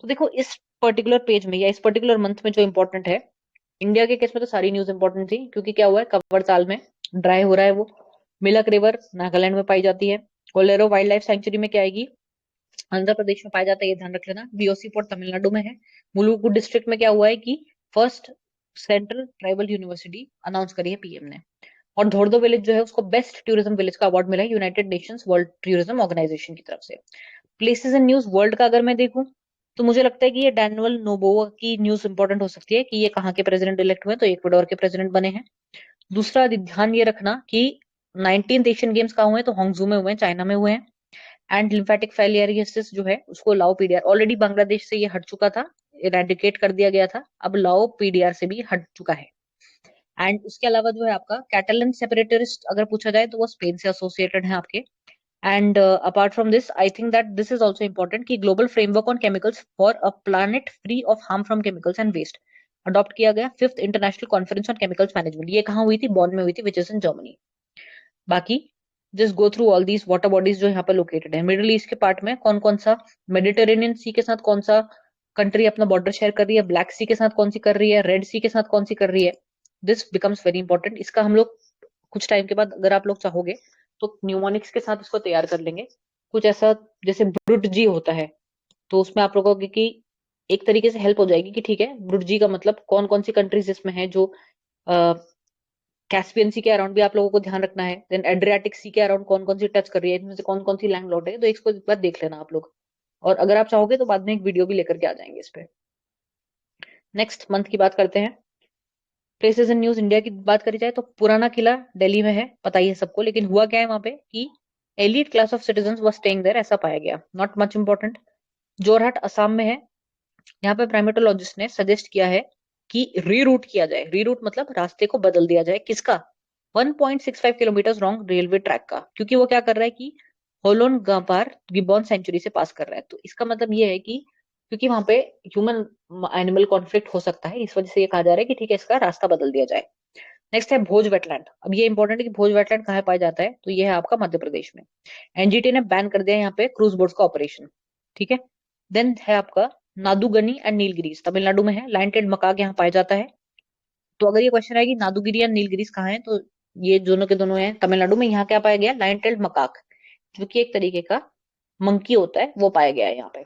[SPEAKER 1] तो देखो इस पर्टिकुलर पेज में या इस पर्टिकुलर मंथ में जो इंपॉर्टेंट है, इंडिया के केस में तो सारी न्यूज इंपॉर्टेंट थी, क्योंकि क्या हुआ है, कवर ताल में ड्राई हो रहा है वो। मिलक रिवर नागालैंड में पाई जाती है। कोलेरो वाइल्ड लाइफ सेंचुरी में क्या आएगी, आंध्र प्रदेश में पाया जाता है, ये ध्यान रख लेना। बीओसी पोर्ट तमिलनाडु में है। मुलुगु डिस्ट्रिक्ट में क्या हुआ है कि first central tribal university announce करी है पीएम ने। और धोर्दो विलेज जो है उसको बेस्ट टूरिज्म विलेज का अवार्ड मिला है United Nations World Tourism Organization की तरफ से। प्लेसेस इन न्यूज वर्ल्ड का अगर मैं देखूं, तो मुझे लगता है कि ये डैनुअल नोबोआ की न्यूज इंपॉर्टेंट हो सकती है कि ये कहाँ के प्रेसिडेंट इलेक्ट हुए, तो इक्वाडोर के प्रेसिडेंट बने हैं। दूसरा ध्यान ये रखना कि 19th एशियन गेम्स कहाँ हुए, तो होंगजू में हुए हैं, चाइना में हुए हैं। एंड लिम्फेटिक फाइलियरियोसिस जो है उसको लाओ पीडीआर, ऑलरेडी बांग्लादेश से ये हट चुका था, इरेडिकेट कर दिया गया था, अब लाओ पीडीआर से भी हट चुका है। एंड उसके अलावा जो है आपका कैटलन सेपरेटिस्ट अगर पूछा जाए तो वो स्पेन से एसोसिएटेड है आपके। And apart from this I think that this is also important कि global framework on chemicals for a planet free of harm from chemicals and waste adopt किया गया 5th international conference on chemicals management. ये कहाँ हुई थी, बॉन में हुई थी, विच इज इन जर्मनी। बाकी just go through all these water bodies जो यहाँ पे लोकेटेड है। मिडिल ईस्ट के पार्ट में कौन कौन सा, मेडिटेरेनियन सी के साथ कौन सा कंट्री अपना बॉर्डर शेयर कर रही है, ब्लैक सी के साथ कौन सी कर रही है, रेड सी के साथ कौन सी कर रही है, दिस बिकम्स वेरी इंपॉर्टेंट। इसका हम लोग कुछ टाइम के बाद अगर आप लोग चाहोगे तो न्यूमोनिक्स के साथ इसको तैयार कर लेंगे। कुछ ऐसा जैसे ब्रुट जी होता है, तो उसमें आप लोगों की एक तरीके से हेल्प हो जाएगी कि ठीक है ब्रुट जी का मतलब कौन कौन सी कंट्रीज इसमें है जो कैस्पियन सी के अराउंड भी आप लोगों को ध्यान रखना है। देन एड्रियाटिक सी के अराउंड कौन कौन सी टच कर रही है, इनमें से कौन कौन सी लैंड लॉर्ड है, तो इसको एक बार देख लेना आप लोग। और अगर आप चाहोगे तो बाद में एक वीडियो भी लेकर के आ जाएंगे इस पे। नेक्स्ट मंथ की बात करते हैं। प्लेसेस इन न्यूज इंडिया की बात करी जाए तो पुराना किला दिल्ली में है, पता ही है सबको, लेकिन हुआ क्या है वहां पे कि elite class of citizen were staying there, ऐसा पाया गया, not much important. Jorhat Assam में है। यहाँ पे प्राइमेटोलॉजिस्ट ने सजेस्ट किया है कि रीरूट किया जाए। रीरूट मतलब रास्ते को बदल दिया जाए, किसका, 1.65 किलोमीटर लॉन्ग रेलवे ट्रैक का, क्योंकि वो क्या कर रहा है कि होलोन गांपार गिब्बन सेंचुरी से पास कर रहा है। तो इसका मतलब ये है कि क्योंकि वहां पे ह्यूमन एनिमल कॉन्फ्लिक्ट हो सकता है, इस वजह से ये कहा जा रहा है कि ठीक है इसका रास्ता बदल दिया जाए। नेक्स्ट है भोज वेटलैंड। अब ये इंपॉर्टेंट है कि भोज वेटलैंड कहाँ पाया जाता है, तो ये है आपका मध्य प्रदेश में। एनजीटी ने बैन कर दिया यहाँ पे क्रूज बोट्स का ऑपरेशन। ठीक है। देन है आपका नादुगनी एंड नीलगिरीज, तमिलनाडु में है। लाइन टेड मकाक यहाँ पाया जाता है। तो अगर ये क्वेश्चन आएगी नादुगिरी या नीलगिरीज कहाँ है, तो ये दोनों के दोनों हैं तमिलनाडु में। यहाँ क्या पाया गया, लायन टेल्ड मकाक, जो कि एक तरीके का मंकी होता है, वो पाया गया है यहाँ पे।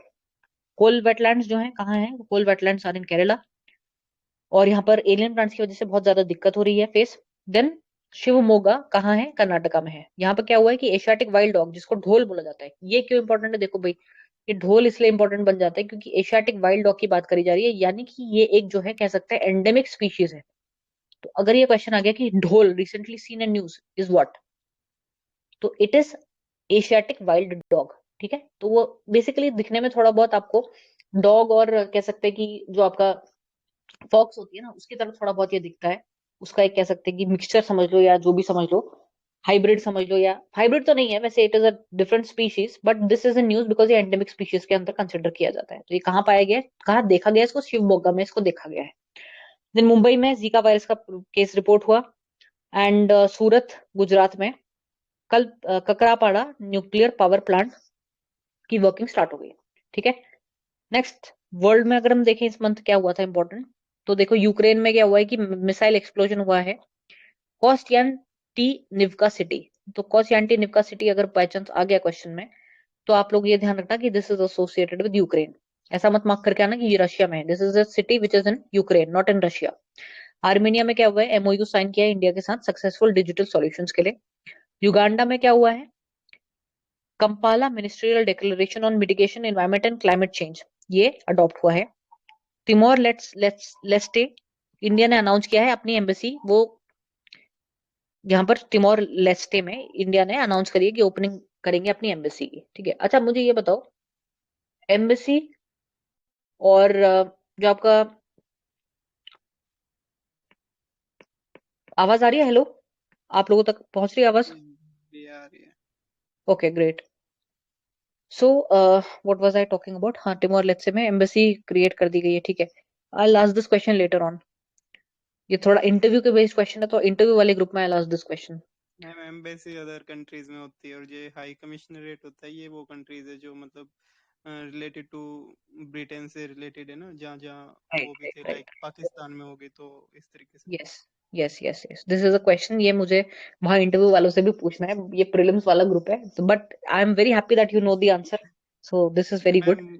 [SPEAKER 1] कोल वेटलैंड्स जो है कहाँ है, कोल वेटलैंड्स आर इन केरला, और यहाँ पर एलियन प्लांट्स की वजह से बहुत ज्यादा दिक्कत हो रही है फेस। देन शिवमोगा कहाँ है, कर्नाटका में है। यहाँ पर क्या हुआ है कि एशियाटिक वाइल्ड डॉग, जिसको ढोल बोला जाता है, ये क्यों इंपॉर्टेंट है देखो भाई, ये ढोल इसलिए इंपॉर्टेंट बन जाता है क्योंकि एशियाटिक वाइल्ड डॉग की बात करी जा रही है, यानी कि ये एक जो है कह सकते हैं एंडेमिक स्पीशीज है। तो अगर ये क्वेश्चन आ गया कि dhole recently seen in news is what, तो it is Asiatic wild dog. ठीक है, तो वो बेसिकली दिखने में थोड़ा बहुत आपको डॉग और कह सकते हैं कि जो आपका फॉक्स होती है ना, उसकी तरफ थोड़ा बहुत ये दिखता है। उसका एक कह सकते हैं कि मिक्सचर समझ लो या जो भी समझ लो, हाइब्रिड समझ लो, या हाइब्रिड तो नहीं है वैसे, it is a different species, but this is in news because ये एंडेमिक स्पीशीज के अंदर कंसिडर किया जाता है। तो ये कहाँ पाया गया है, कहाँ देखा गया है इसको, शिवमोगा में इसको देखा गया है। देन मुंबई में जीका वायरस का केस रिपोर्ट हुआ। एंड सूरत गुजरात में कल ककरापाड़ा न्यूक्लियर पावर प्लांट की वर्किंग स्टार्ट हो गई। ठीक है, नेक्स्ट वर्ल्ड में अगर हम देखें इस मंथ क्या हुआ था इंपॉर्टेंट, तो देखो यूक्रेन में क्या हुआ है कि मिसाइल एक्सप्लोजन हुआ है कोस्टियान्टी निवका सिटी। तो कोस्टियान्टी निवका सिटी अगर बाय चांस आ गया क्वेश्चन में, तो आप लोग ये ध्यान रखना कि this is associated with Ukraine. ऐसा मत मार्क करके आना कि ये रशिया में है, this is a city which is in Ukraine not in Russia. Armenia में क्या हुआ है, एमओयू साइन किया है इंडिया के साथ सक्सेसफुल डिजिटल सॉल्यूशंस के लिए। युगांडा में क्या हुआ है, Kampala ministerial declaration on mitigation environment and climate change, ये अडॉप्ट हुआ है। Timor let's let's Leste, India ने अनाउंस किया है अपनी एम्बेसी, वो यहाँ पर तिमोर लेस्टे में इंडिया ने अनाउंस करी है कि ओपनिंग करेंगे अपनी एम्बेसी की। ठीक है, अच्छा मुझे ये बताओ, एम्बेसी और जो आपका, आवाज आ रही है, हेलो, आप लोगों तक पहुंच रही है आवाज?
[SPEAKER 2] जी आ रही है।
[SPEAKER 1] Okay great. So what was I talking about, हाँ टिमोर लेस्टे में एम्बेसी क्रिएट कर दी गई है। ठीक है, I last this question later on, ये थोड़ा इंटरव्यू के बेस्ड क्वेश्चन है, तो इंटरव्यू वाले ग्रुप में I last this question.
[SPEAKER 2] Ma'am embassy other countries में होती है, और ये हाई कमिश्नरेट होता है, ये वो कंट्रीज है जो मतलब रिलेटेड टू ब्रिटेन से रिलेटेड है ना, जहाँ जहाँ
[SPEAKER 1] राइट
[SPEAKER 2] वो भी थे,
[SPEAKER 1] राइट
[SPEAKER 2] लाइक
[SPEAKER 1] राइट।
[SPEAKER 2] पाकिस्तान में होगी, तो इस तरीके से।
[SPEAKER 1] Yes yes yes yes, this is a question, ये मुझे वहां इंटरव्यू वालों से भी पूछना है, ये प्रीलिम्स वाला ग्रुप है, but I am very happy that you know the answer, so this is
[SPEAKER 2] नहीं
[SPEAKER 1] वेरी गुड।
[SPEAKER 2] मैम,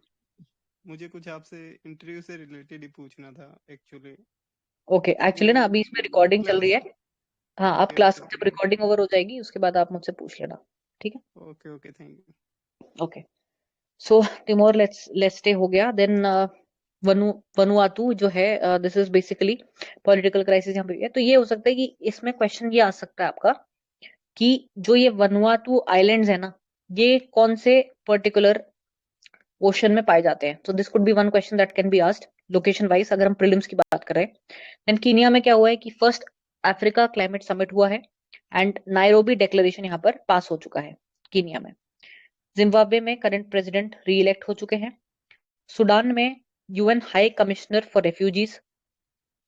[SPEAKER 2] मुझे कुछ आपसे इंटरव्यू से रिलेटेड ही पूछना था एक्चुअली,
[SPEAKER 1] ओके,
[SPEAKER 2] क्योंकि
[SPEAKER 1] एक्चुअली ना अभी इसमें रिकॉर्डिंग चल रही
[SPEAKER 2] क्लास।
[SPEAKER 1] है। हाँ, आप
[SPEAKER 2] ओके
[SPEAKER 1] क्लास
[SPEAKER 2] ओके
[SPEAKER 1] जब
[SPEAKER 2] ओके।
[SPEAKER 1] रिकॉर्डिंग ओवर हो जाएगी उसके बाद आप मुझसे पूछ लेना। ठीक है,
[SPEAKER 2] okay okay, thank you.
[SPEAKER 1] Okay. So टिमोर Leste हो गया। देन वनु वनुआतू जो है, this is basically political crisis यहाँ पे है। तो ये हो सकता है कि इसमें क्वेश्चन ये आ सकता है आपका कि जो ये वनुआतू आइलैंड्स है ना, ये कौन से पर्टिकुलर ओशन में पाए जाते हैं। तो this could be one question that can be asked location wise, अगर हम प्रीलिम्स की बात कर रहे हैं। देन कीनिया में क्या हुआ है कि फर्स्ट अफ्रीका क्लाइमेट समिट हुआ है, एंड नायरोबी डिक्लेरेशन यहाँ पर पास हो चुका है कीनिया में। जिम्बाब्वे में करंट प्रेसिडेंट री इलेक्ट हो चुके हैं। सूडान में UN high commissioner for refugees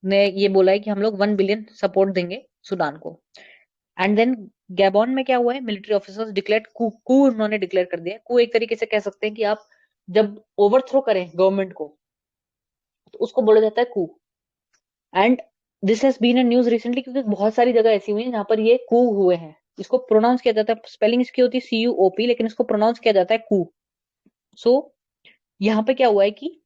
[SPEAKER 1] ने ये बोला है कि हम लोग 1 बिलियन सपोर्ट देंगे सूडान को। एंड देन गैबॉन में क्या हुआ है, मिलिट्री ऑफिसर्स डिक्लेयर कू उन्होंने डिक्लेयर कर दिया है। कू एक तरीके से कह सकते हैं कि आप जब ओवरथ्रो करें गवर्नमेंट को, तो उसको बोला जाता है coup. And this has been a news recently, क्योंकि बहुत सारी जगह ऐसी हुई है जहां पर ये कू हुए हैं। इसको प्रोनाउंस किया जाता है, स्पेलिंग इसकी होती है CUOP, लेकिन इसको प्रोनाउंस किया जाता है कू। सो यहाँ पे क्या हुआ है कि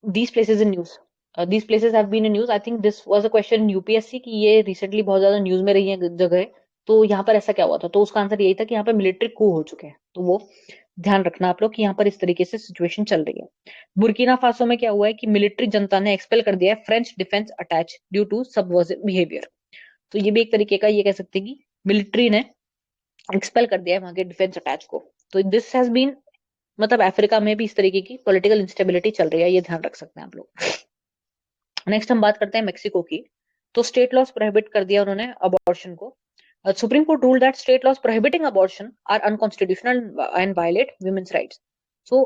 [SPEAKER 1] these places in news, these places have been in news, I think this was a question in UPSC कि ये रिसेंटली बहुत ज्यादा न्यूज में रही है जगह। तो यहाँ पर ऐसा क्या हुआ था, तो उसका आंसर यही था कि यहाँ पर मिलिट्री कू हो चुके हैं। तो वो ध्यान रखना आप लोग कि यहाँ पर इस तरीके से सिचुएशन चल रही है। बुर्किना फासो में क्या हुआ है कि मिलिट्री जनता ने एक्सपेल कर दिया है French defence attache due to subversive behaviour. तो ये भी एक तरीके का ये कह सकते हैं कि मिलिट्री ने एक्सपेल कर दिया है वहां के डिफेंस अटैच को। तो दिस हैज बीन, मतलब अफ्रीका में भी इस तरीके की पॉलिटिकल इंस्टेबिलिटी चल रही है, ये ध्यान रख सकते हैं आप लोग। नेक्स्ट हम बात करते हैं मेक्सिको की। तो स्टेट लॉस प्रोहिबिट कर दिया उन्होंने अबॉर्शन को। Supreme Court rule that state laws prohibiting abortion are unconstitutional and violate women's rights. So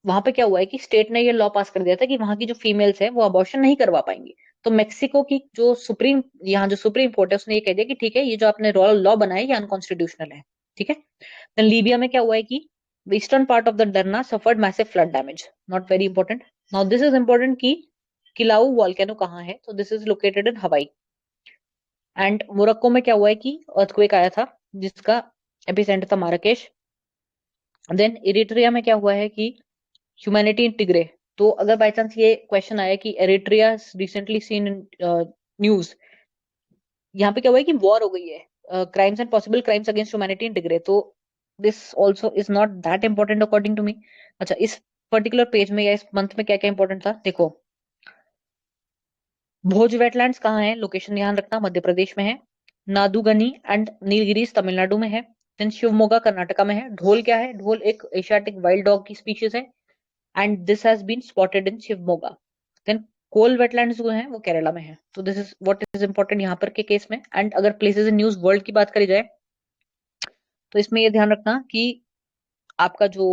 [SPEAKER 1] वहां पे क्या हुआ है कि स्टेट ने ये लॉ पास कर दिया था कि वहां की जो फीमेल्स है वो अबॉर्शन नहीं करवा पाएंगी। तो मेक्सिको की जो सुप्रीम, यहाँ जो सुप्रीम कोर्ट है उसने ये कह दिया कि ठीक है, ये जो आपने लॉ बनाया ये अनकॉन्स्टिट्यूशनल है। ठीक है, देन लीबिया में क्या हुआ है कि the eastern part of the Derna suffered massive flood damage, not very important। now this is important कि किलाऊ वॉल्केनो कहाँ है? तो दिस इज लोकेटेड इन हवाई। एंड मोरक्को में क्या हुआ है कि अर्थक्वेक आया था जिसका एपिसेंटर था माराकेश। देन इरिट्रिया में क्या हुआ है कि ह्यूमैनिटी इंटीग्रे। तो अगर बाय चांस ये क्वेश्चन आया कि Eritrea recently seen in news, यहाँ पे क्या हुआ है कि वॉर हो गई है, crimes and possible crimes against humanity in Tigray. So this also is not that important according to me. अच्छा, इस पर्टिकुलर पेज में या इस मंथ में क्या क्या इंपॉर्टेंट था देखो। भोज वेटलैंड्स कहाँ है? लोकेशन ध्यान रखना, मध्य प्रदेश में है। नादुगनी एंड नीलगिरीज तमिलनाडु में है। देन शिवमोगा कर्नाटका में है। ढोल क्या है? ढोल एक एशियाटिक वाइल्ड डॉग की स्पीशीज है and this has been spotted in Shivamogga. Then Kole wetlands जो है वो केरला में है। तो this is what is important यहाँ पर के केस में। एंड अगर प्लेसेस इन न्यूज वर्ल्ड की बात करी जाए तो इसमें ये ध्यान रखना कि आपका जो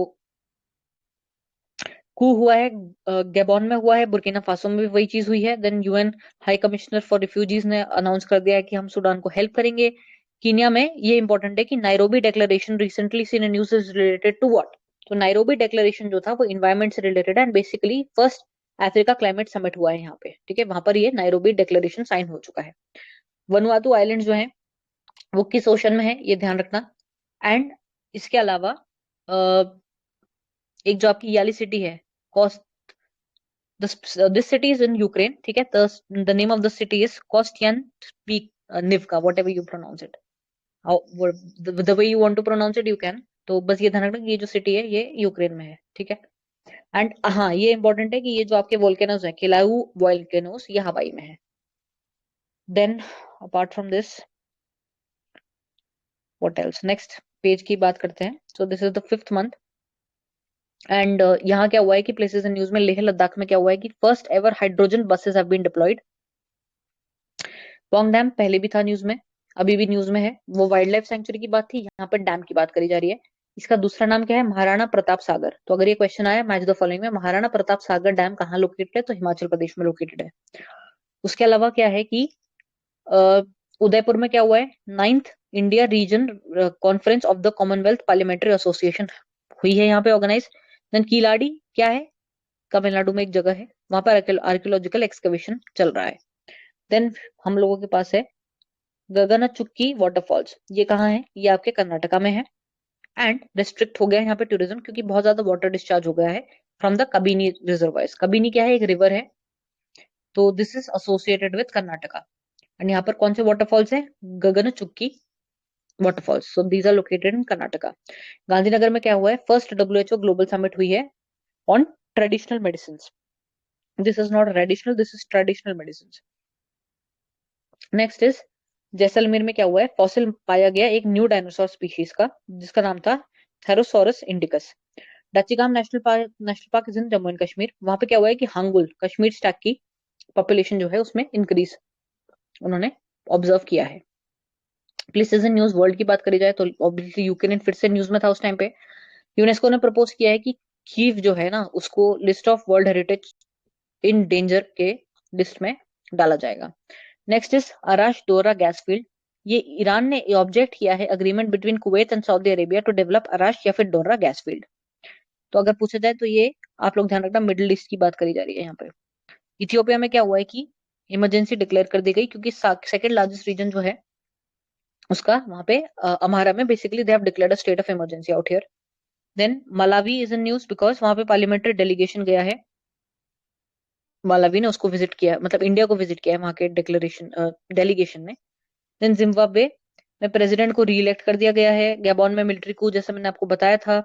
[SPEAKER 1] कू हुआ है गैबोन में हुआ है, बुर्किना फासो में भी वही चीज हुई है। Then UN high commissioner for refugees ने अनाउंस कर दिया है कि हम सूडान को हेल्प करेंगे। कीनिया में ये इंपॉर्टेंट है कि Nairobi declaration recently seen in news is related to what? तो नायरोबी डिक्लेरेशन जो था वो इन्वायरमेंट से रिलेटेड है and basically first Africa climate summit हुआ है यहाँ पे, ठीक है, वहां पर ये नायरोबी डिक्लेरेशन साइन हो चुका है। वनुआतु आइलैंड जो है वो किस ओशन में है ये ध्यान रखना। एंड इसके अलावा एक जो आपकी याली सिटी है, this city is in Ukraine, ठीक है। The name of the city is Kostiantynivka, whatever you pronounce it, the way you want to pronounce it you can. तो बस ये ध्यान रखना कि ये जो सिटी है ये यूक्रेन में है, ठीक है। एंड हाँ, ये इंपॉर्टेंट है कि ये जो आपके वोल्केनोज है, किलाऊ वोल्केनोज, ये हवाई में है। Then apart from this what else, next page की बात करते हैं। So this is the 5th month. And यहाँ क्या हुआ है कि प्लेसेस इन न्यूज में लेह लद्दाख में क्या हुआ है कि first ever hydrogen buses have been deployed. Pong dam पहले भी था न्यूज में, अभी भी न्यूज में है, वो वाइल्ड लाइफ सेंचुरी की बात थी, यहाँ पर डैम की बात करी जा रही है। इसका दूसरा नाम क्या है? महाराणा प्रताप सागर। तो अगर ये क्वेश्चन आया मैच द फॉलोइंग में, महाराणा प्रताप सागर डैम कहाँ लोकेटेड है? तो हिमाचल प्रदेश में लोकेटेड है। उसके अलावा क्या है कि अ, उदयपुर में क्या हुआ है? 9th India region conference of the Commonwealth parliamentary association हुई है यहाँ पे ऑर्गेनाइज। देन कीलाड़ी क्या है? तमिलनाडु में एक जगह है, वहां पर आर्कियोलॉजिकल एक्सकवेशन चल रहा है। देन हम लोगों के पास है गगनचुक्की वाटरफॉल्स, ये कहाँ है? ये आपके कर्नाटका में है। एंड रिस्ट्रिक्ट हो गया है यहाँ पे टूरिज्म क्योंकि बहुत ज्यादा वाटर डिस्चार्ज हो गया है from the Kabini reservoirs. Kabini क्या है? एक रिवर है। तो this is associated with Karnataka. And यहाँ पर कौन से वाटरफॉल्स है? Gaganachukki waterfalls. So these are located in Karnataka. Gandhinagar में क्या हुआ है? फर्स्ट डब्ल्यूएचओ ग्लोबल समिट हुई है on traditional medicine. This is not traditional, this is traditional medicine. Next is Jaisalmer में क्या हुआ है? फॉसिल पाया गया एक न्यू डायनासोर स्पीशीज का जिसका नाम था Tharosaurus indicus. Dachigam national park is in Jammu and Kashmir. वहां पे क्या हुआ है कि हांगुल कश्मीर स्टैक की पॉपुलेशन जो है उसमें इंक्रीज उन्होंने ऑब्जर्व किया है। प्लेसेस इन न्यूज वर्ल्ड की बात करी जाए तो ऑब्वियसली यूक्रेन फिर से न्यूज में था उस टाइम पे। यूनेस्को ने प्रपोज किया है कि कीव जो है ना उसको list of world heritage in danger के लिस्ट में डाला जाएगा। Next is Arash Dorra gas field. ये ईरान ने ऑब्जेक्ट किया है agreement between Kuwait and Saudi Arabia to develop Arash या फिर डोरा गैस फील्ड। तो अगर पूछा जाए तो ये आप लोग ध्यान रखना मिडिल ईस्ट की बात करी जा रही है यहाँ पे। इथियोपिया में क्या हुआ है कि इमरजेंसी डिक्लेयर कर दी गई क्योंकि सेकंड लार्जेस्ट रीजन जो है उसका वहां पे अम्हारा में basically they have declared a state of emergency out here. Then Malawi is in news because वहां पे पार्लियामेंट्री डेलीगेशन गया है, मलावी ने उसको विजिट किया, मतलब इंडिया को विजिट किया है वहां के डिक्लेरेशन डेलीगेशन ने। देन जिम्बाब्वे में प्रेसिडेंट को रीइलेक्ट कर दिया गया है। गैबोन में मिलिट्री कू जैसा मैंने आपको बताया था।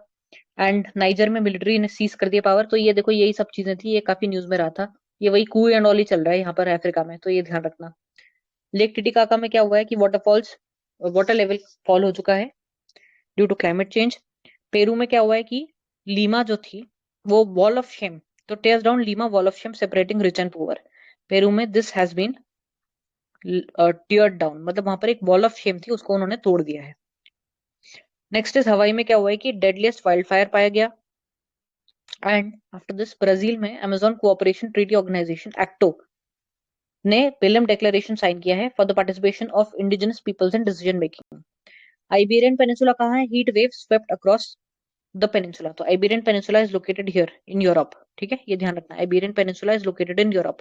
[SPEAKER 1] एंड नाइजर में मिलिट्री ने सीज कर दिया पावर। तो ये देखो यही सब चीजें थी, ये काफी न्यूज में रहा था। ये वही कू एंड ऑल ही चल रहा है यहाँ पर अफ्रीका में, तो ये ध्यान रखना। लेक टिटिकाका में क्या हुआ है कि वाटरफॉल्स वाटर लेवल फॉल हो चुका है due to climate change. Peru में क्या हुआ है कि लीमा जो थी वो वॉल ऑफ शेम, तो tears down Lima wall of shame separating rich and poor. Peru में this has been tear down, मतलब वहां पर एक वॉल ऑफ शेम थी उसको उन्होंने तोड़ दिया है। नेक्स्ट इज हवाई में क्या हुआ है कि डेडलिएस्ट वाइल्ड फायर पाया गया। एंड आफ्टर दिस ब्राजील में Amazon Cooperation Treaty Organization ACTO ने प्रीलिम डिक्लेरेशन साइन किया है for the participation of indigenous peoples in decision making. Iberian peninsula कहाँ है? Heat wave swept across the peninsula. तो Iberian peninsula is located here in Europe, ठीक है, ये ध्यान रखना। Iberian peninsula is located in Europe.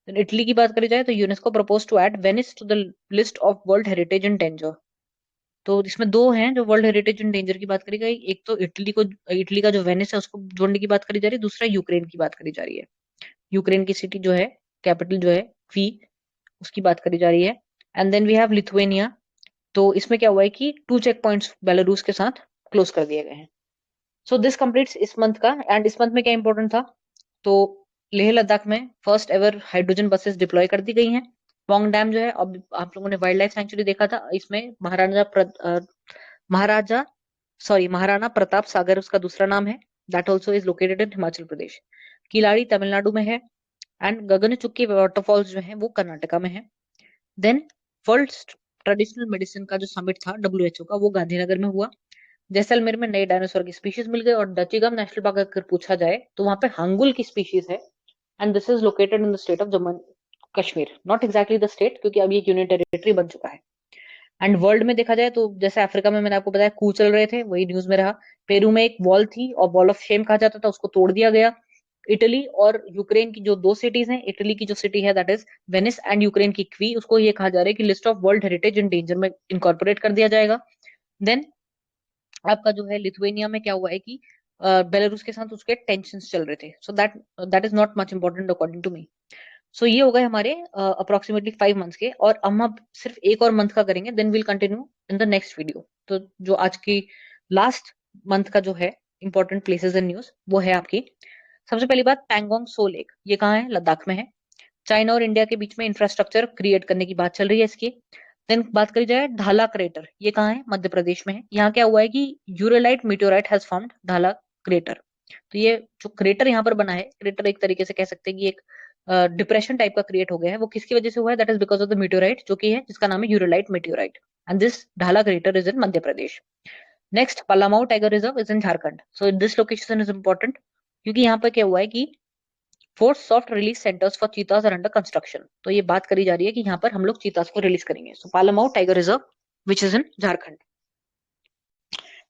[SPEAKER 1] Italy की बात करी जाए तो UNESCO propose to add Venice to the list of world heritage in danger. तो इसमें दो हैं जो वर्ल्ड हेरिटेज इन डेंजर की बात करी गई, एक तो इटली का जो वेनिस है उसको जोड़ने की बात करी जा रही है, दूसरा यूक्रेन की बात करी जा रही है। यूक्रेन की सिटी जो है, कैपिटल जो है वी, उसकी बात करी जा रही है। And then we have Lithuania. तो इसमें क्या हुआ है कि 2 चेक पॉइंट्स बेलारूस के साथ क्लोज कर दिए गए हैं। सो दिस कंप्लीट्स इस मंथ का। एंड इस मंथ में क्या इंपॉर्टेंट था, तो लेह लद्दाख में first ever hydrogen buses deploy कर दी गई हैं। पोंग डैम जो है, अब आप लोगों ने वाइल्ड लाइफ सेंचुरी देखा था, इसमें महाराजा महाराणा प्रताप सागर उसका दूसरा नाम है। That also is located in Himachal Pradesh. Kilar Tamil Nadu में है। एंड गगनचुक्की वाटरफॉल्स जो है वो कर्नाटका में है। देन वर्ल्ड ट्रेडिशनल मेडिसिन का जो समिट था WHO का, वो गांधीनगर में हुआ। जैसलमेर में नए डायनासोर की स्पीशीज मिल गई। और डचीगम नेशनल पार्क अगर पूछा जाए तो वहां पे हांगुल की स्पीशीज है। And this is located in the state of Jammu Kashmir, not exactly the state, क्योंकि अब ये यूनियन टेरिटरी बन चुका है। एंड वर्ल्ड में देखा जाए तो जैसे अफ्रीका में मैंने आपको बताया कू चल रहे थे, वही न्यूज में रहा। पेरू में एक वॉल थी और वॉल ऑफ शेम कहा जाता था, उसको तोड़ दिया गया। इटली और यूक्रेन की जो दो सिटीज हैं, इटली की जो सिटी है that is Venice, and Ukraine की क्वी, उसको ये कहा जा रहा है कि list of world heritage in danger में इनकॉर्पोरेट कर दिया जाएगा। देन आपका जो है लिथुएनिया में क्या हुआ है कि बेलारूस के साथ उसके टेंशन चल रहे थे। So that that is not much important according to me. So ये हो गए हमारे अप्रोक्सीमेटली 5 मंथ्स के। और अब सिर्फ एक और मंथ का करेंगे, then will continue in the next video. तो जो आज की लास्ट मंथ का जो है इंपॉर्टेंट प्लेसेस एंड न्यूज, वो है आपकी सबसे पहली बात पैंगोंग सो लेक। ये कहाँ है? लद्दाख में है। चाइना और इंडिया के बीच में इंफ्रास्ट्रक्चर क्रिएट करने की बात चल रही है इसकी। देन बात करी जाए ढाला क्रेटर, ये कहाँ है? मध्य प्रदेश में है। यहाँ क्या हुआ है कि यूरेलाइट मीटेओराइट हैज फाउंड ढाला क्रेटर। तो ये जो क्रेटर यहाँ पर बना है, क्रेटर एक तरीके से कह सकते हैं कि एक डिप्रेशन टाइप का क्रिएट हो गया है। वो किसकी वजह से हुआ है? That is because of the meteorite, जो कि है जिसका नाम है ureilite meteorite. And this Dhala crater is in Madhya Pradesh. Next Palamau tiger reserve is in Jharkhand. So this location is important क्योंकि यहाँ पर क्या हुआ है कि 4 soft release centres for cheetahs are under construction. तो ये बात करी जा रही है कि यहाँ पर हम लोग चीतास को रिलीज करेंगे। So Palamau tiger reserve which is in Jharkhand.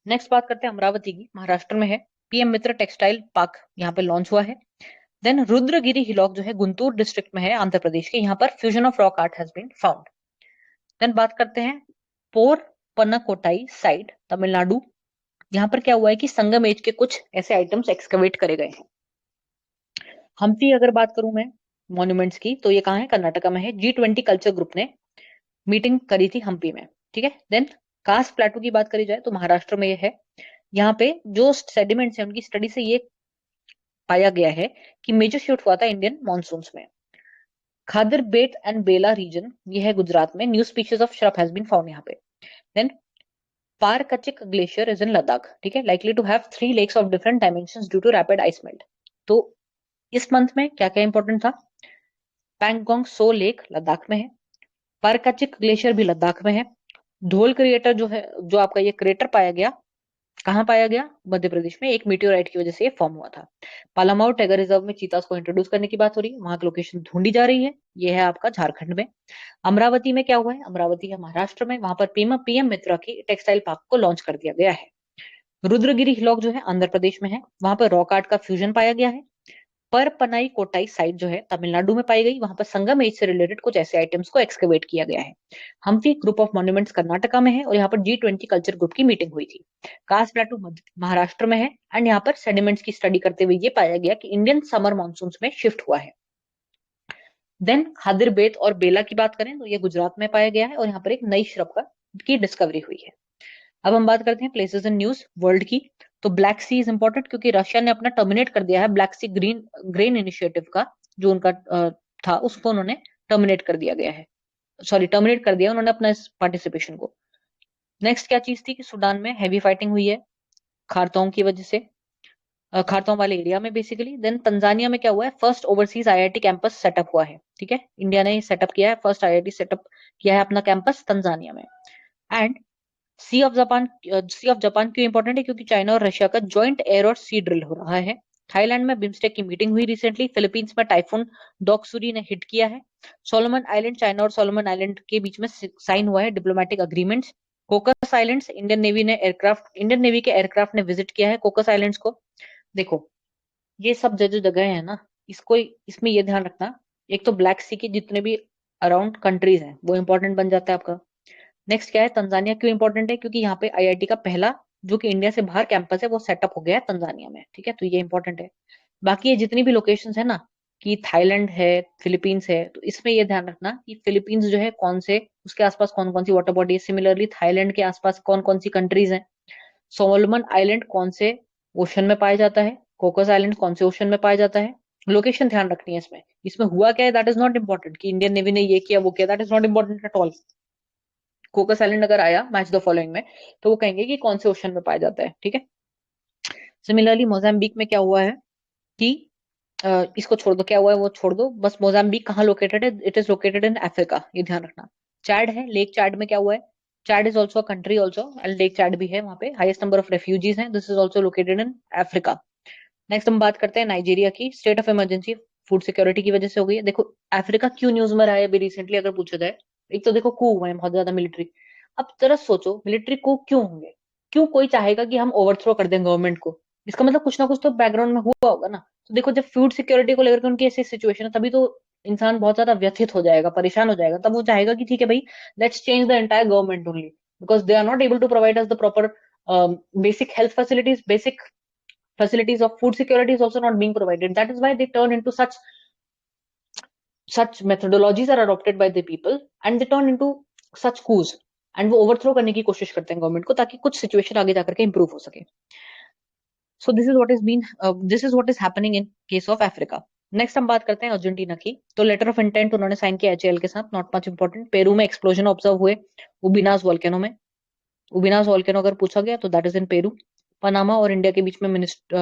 [SPEAKER 1] Next बात करते हैं अमरावती की, महाराष्ट्र में है। PM मित्र टेक्सटाइल पार्क यहाँ पे लॉन्च हुआ है। देन रुद्रगिरी हिलॉक जो है गुंटूर डिस्ट्रिक्ट में है आंध्र प्रदेश के, यहाँ पर fusion of rock art has been found. Then बात करते हैं पोर पनकोटाई साइट तमिलनाडु। यहाँ पर क्या हुआ है कि संगम एज के कुछ ऐसे आइटम्स एक्सकवेट करे गए हैं। हम्पी अगर बात करूं मैं मॉन्यूमेंट्स की, तो ये कहाँ है? कर्नाटका में है। G20 कल्चर ग्रुप ने मीटिंग करी थी हम्पी में। ठीक है। देन कास प्लेटू की बात करी जाए तो महाराष्ट्र में ये है। यहाँ पे जो सेडिमेंट्स है उनकी स्टडी से ये पाया गया है कि मेजर शिफ्ट हुआ था इंडियन मानसून्स में। खादर बेट एंड बेला रीजन, ये है गुजरात में। New species of shrub has been found यहाँ पे। Then Parkachik glacier is in Ladakh. ठीक है। Likely to have 3 lakes of different dimensions due to rapid ice melt. तो इस मंथ में क्या क्या इंपॉर्टेंट था? पैंगोंग सो लेक लद्दाख में है। पारकचिक ग्लेशियर भी लद्दाख में है। धोल क्रिएटर जो है, जो आपका ये क्रेटर पाया गया, कहाँ पाया गया? मध्य प्रदेश में। एक मीटेओराइट की वजह से ये फॉर्म हुआ था। पालामाऊ टाइगर रिजर्व में चीतास को इंट्रोड्यूस करने की बात हो रही है, वहां की लोकेशन ढूंढी जा रही है। ये है आपका झारखंड में। अमरावती में क्या हुआ है? अमरावती है महाराष्ट्र में, वहां पर PM मित्रा की टेक्सटाइल पार्क को लॉन्च कर दिया गया है। रुद्रगिरी हिलॉक जो है आंध्र प्रदेश में है, वहां पर रॉक आर्ट का फ्यूजन पाया गया है। पर पनाई कोटाई साइट जो है तमिलनाडु में पाई गई, वहां पर संगम एज से रिलेटेड कुछ ऐसे आइटम्स को एक्सकवेट किया गया है। Hampi group of monuments Karnataka में है और यहाँ पर G20 कल्चर ग्रुप की मीटिंग हुई थी। कास प्लेटू महाराष्ट्र में है। एंड यहाँ पर सेडिमेंट्स की स्टडी करते हुए ये पाया गया कि इंडियन समर मानसून में शिफ्ट हुआ है। देन खादिर बेत और बेला की बात करें तो ये गुजरात में पाया गया है और यहाँ पर एक नई श्रब का की डिस्कवरी हुई है। अब हम बात करते हैं प्लेसेस इन न्यूज वर्ल्ड की। तो ब्लैक सी इज इंपॉर्टेंट क्योंकि रशिया ने अपना टर्मिनेट कर दिया है ब्लैक सी ग्रेन इनिशिएटिव का, जो उनका था उसको उन्होंने टर्मिनेट कर दिया गया है। सॉरी, टर्मिनेट कर दिया उन्होंने अपना इस पार्टिसिपेशन को। नेक्स्ट क्या चीज थी कि सूडान में हैवी फाइटिंग हुई है खारतोंग की वजह से, खारतोंग वाले एरिया में बेसिकली। देन तंजानिया में क्या हुआ है? First overseas IIT campus setup हुआ है। ठीक है। इंडिया ने सेटअप किया है, फर्स्ट IIT सेटअप किया है अपना कैंपस तंजानिया में। एंड सी ऑफ जापान क्यों इंपॉर्टेंट है? क्योंकि चाइना और रशिया का ज्वाइंट एयर और सी ड्रिल हो रहा है। थाईलैंड में बिम्स्टेक की मीटिंग हुई रिसेंटली। फिलीपींस में टाइफून डॉक्सुरी ने हिट किया है। सोलोमन आइलैंड, चाइना और सोलोमन आइलैंड के बीच में साइन हुआ है diplomatic agreements. कोकस islands, Indian navy के एयरक्राफ्ट ने विजिट किया है कोकस आइलैंड्स को। देखो, ये सब जो जो जगह है ना, इसको इसमें ये ध्यान रखना एक तो ब्लैक सी की जितने भी अराउंड कंट्रीज हैं वो इंपॉर्टेंट बन जाता है आपका। नेक्स्ट क्या है, तंजानिया क्यों इंपॉर्टेंट है, क्योंकि यहाँ पे आईआईटी का पहला जो कि इंडिया से बाहर कैंपस है वो सेटअप हो गया है तंजानिया में, ठीक है, तो ये इंपॉर्टेंट है। बाकी ये जितनी भी लोकेशंस है ना, कि थाईलैंड है, फिलीपींस है, तो इसमें ये ध्यान रखना कि फिलीपींस जो है कौन से, उसके आसपास कौन कौन सी वाटर बॉडी है, सिमिलरली थाईलैंड के आसपास कौन कौन सी कंट्रीज हैं, सोलोमन आइलैंड कौन से ओशन में पाया जाता है, कोकस आइलैंड कौन से ओशन में पाया जाता है। लोकेशन ध्यान रखनी है इसमें। इसमें हुआ क्या है दैट इज नॉट इंपॉर्टेंट, कि इंडियन नेवी ने ये किया वो किया, that is not important at all. कोकस island अगर आया मैच द फॉलोइंग में, तो वो कहेंगे कि कौन से ओशन में पाया जाता है, ठीक है। सिमिलरली मोजाम्बिक में क्या हुआ है कि इसको छोड़ दो, क्या हुआ है वो छोड़ दो, बस मोजाम्बिक कहाँ लोकेटेड है, it is located in Africa, ये ध्यान रखना। चैड है, लेक चैड में क्या हुआ है, Chad is also country also, and lake Chad भी है, वहां पे हाईएस्ट नंबर ऑफ रेफ्यूजीज हैं, this is also located in Africa. Next हम बात करते हैं नाइजीरिया की, state of emergency food security की वजह से हो गई है। देखो अफ्रीका क्यों न्यूज में रहा है अभी रिसेंटली अगर पूछा जाए, एक तो देखो कू हुए हैं बहुत ज्यादा मिलिट्री। अब जरा सोचो मिलिट्री कू क्यों होंगे, क्यों कोई चाहेगा कि हम ओवरथ्रो कर दें गवर्नमेंट को, इसका मतलब कुछ ना कुछ तो बैकग्राउंड में हुआ होगा ना। तो देखो जब फूड सिक्योरिटी को लेकर के उनकी ऐसी सिचुएशन है, तभी तो इंसान बहुत ज्यादा व्यथित हो जाएगा, परेशान हो जाएगा, तब वो चाहेगा कि ठीक है भाई, let's change the entire government only, because they are not able to provide us the proper basic health facilities, basic facilities of food security is also not being provided. That is why they turn into such methodologies are adopted by the people and they turn into such coups, and वो ओवरथ्रो करने की कोशिश करते हैं गवर्नमेंट को, ताकि कुछ सिचुएशन आगे जाकर के इंप्रूव हो सके। सो this is what is happening in case of Africa. Next हम बात करते हैं अर्जेंटीना की। तो लेटर ऑफ इंटेंट उन्होंने साइन किया एचएएल के साथ, नॉट मच इंपॉर्टेंट। पेरू में एक्सप्लोजन ऑब्जर्व हुए उबिनास वोल्केनो में। उबिनास वोल्केनो अगर पूछा गया तो that is in Peru. Panama और इंडिया के बीच में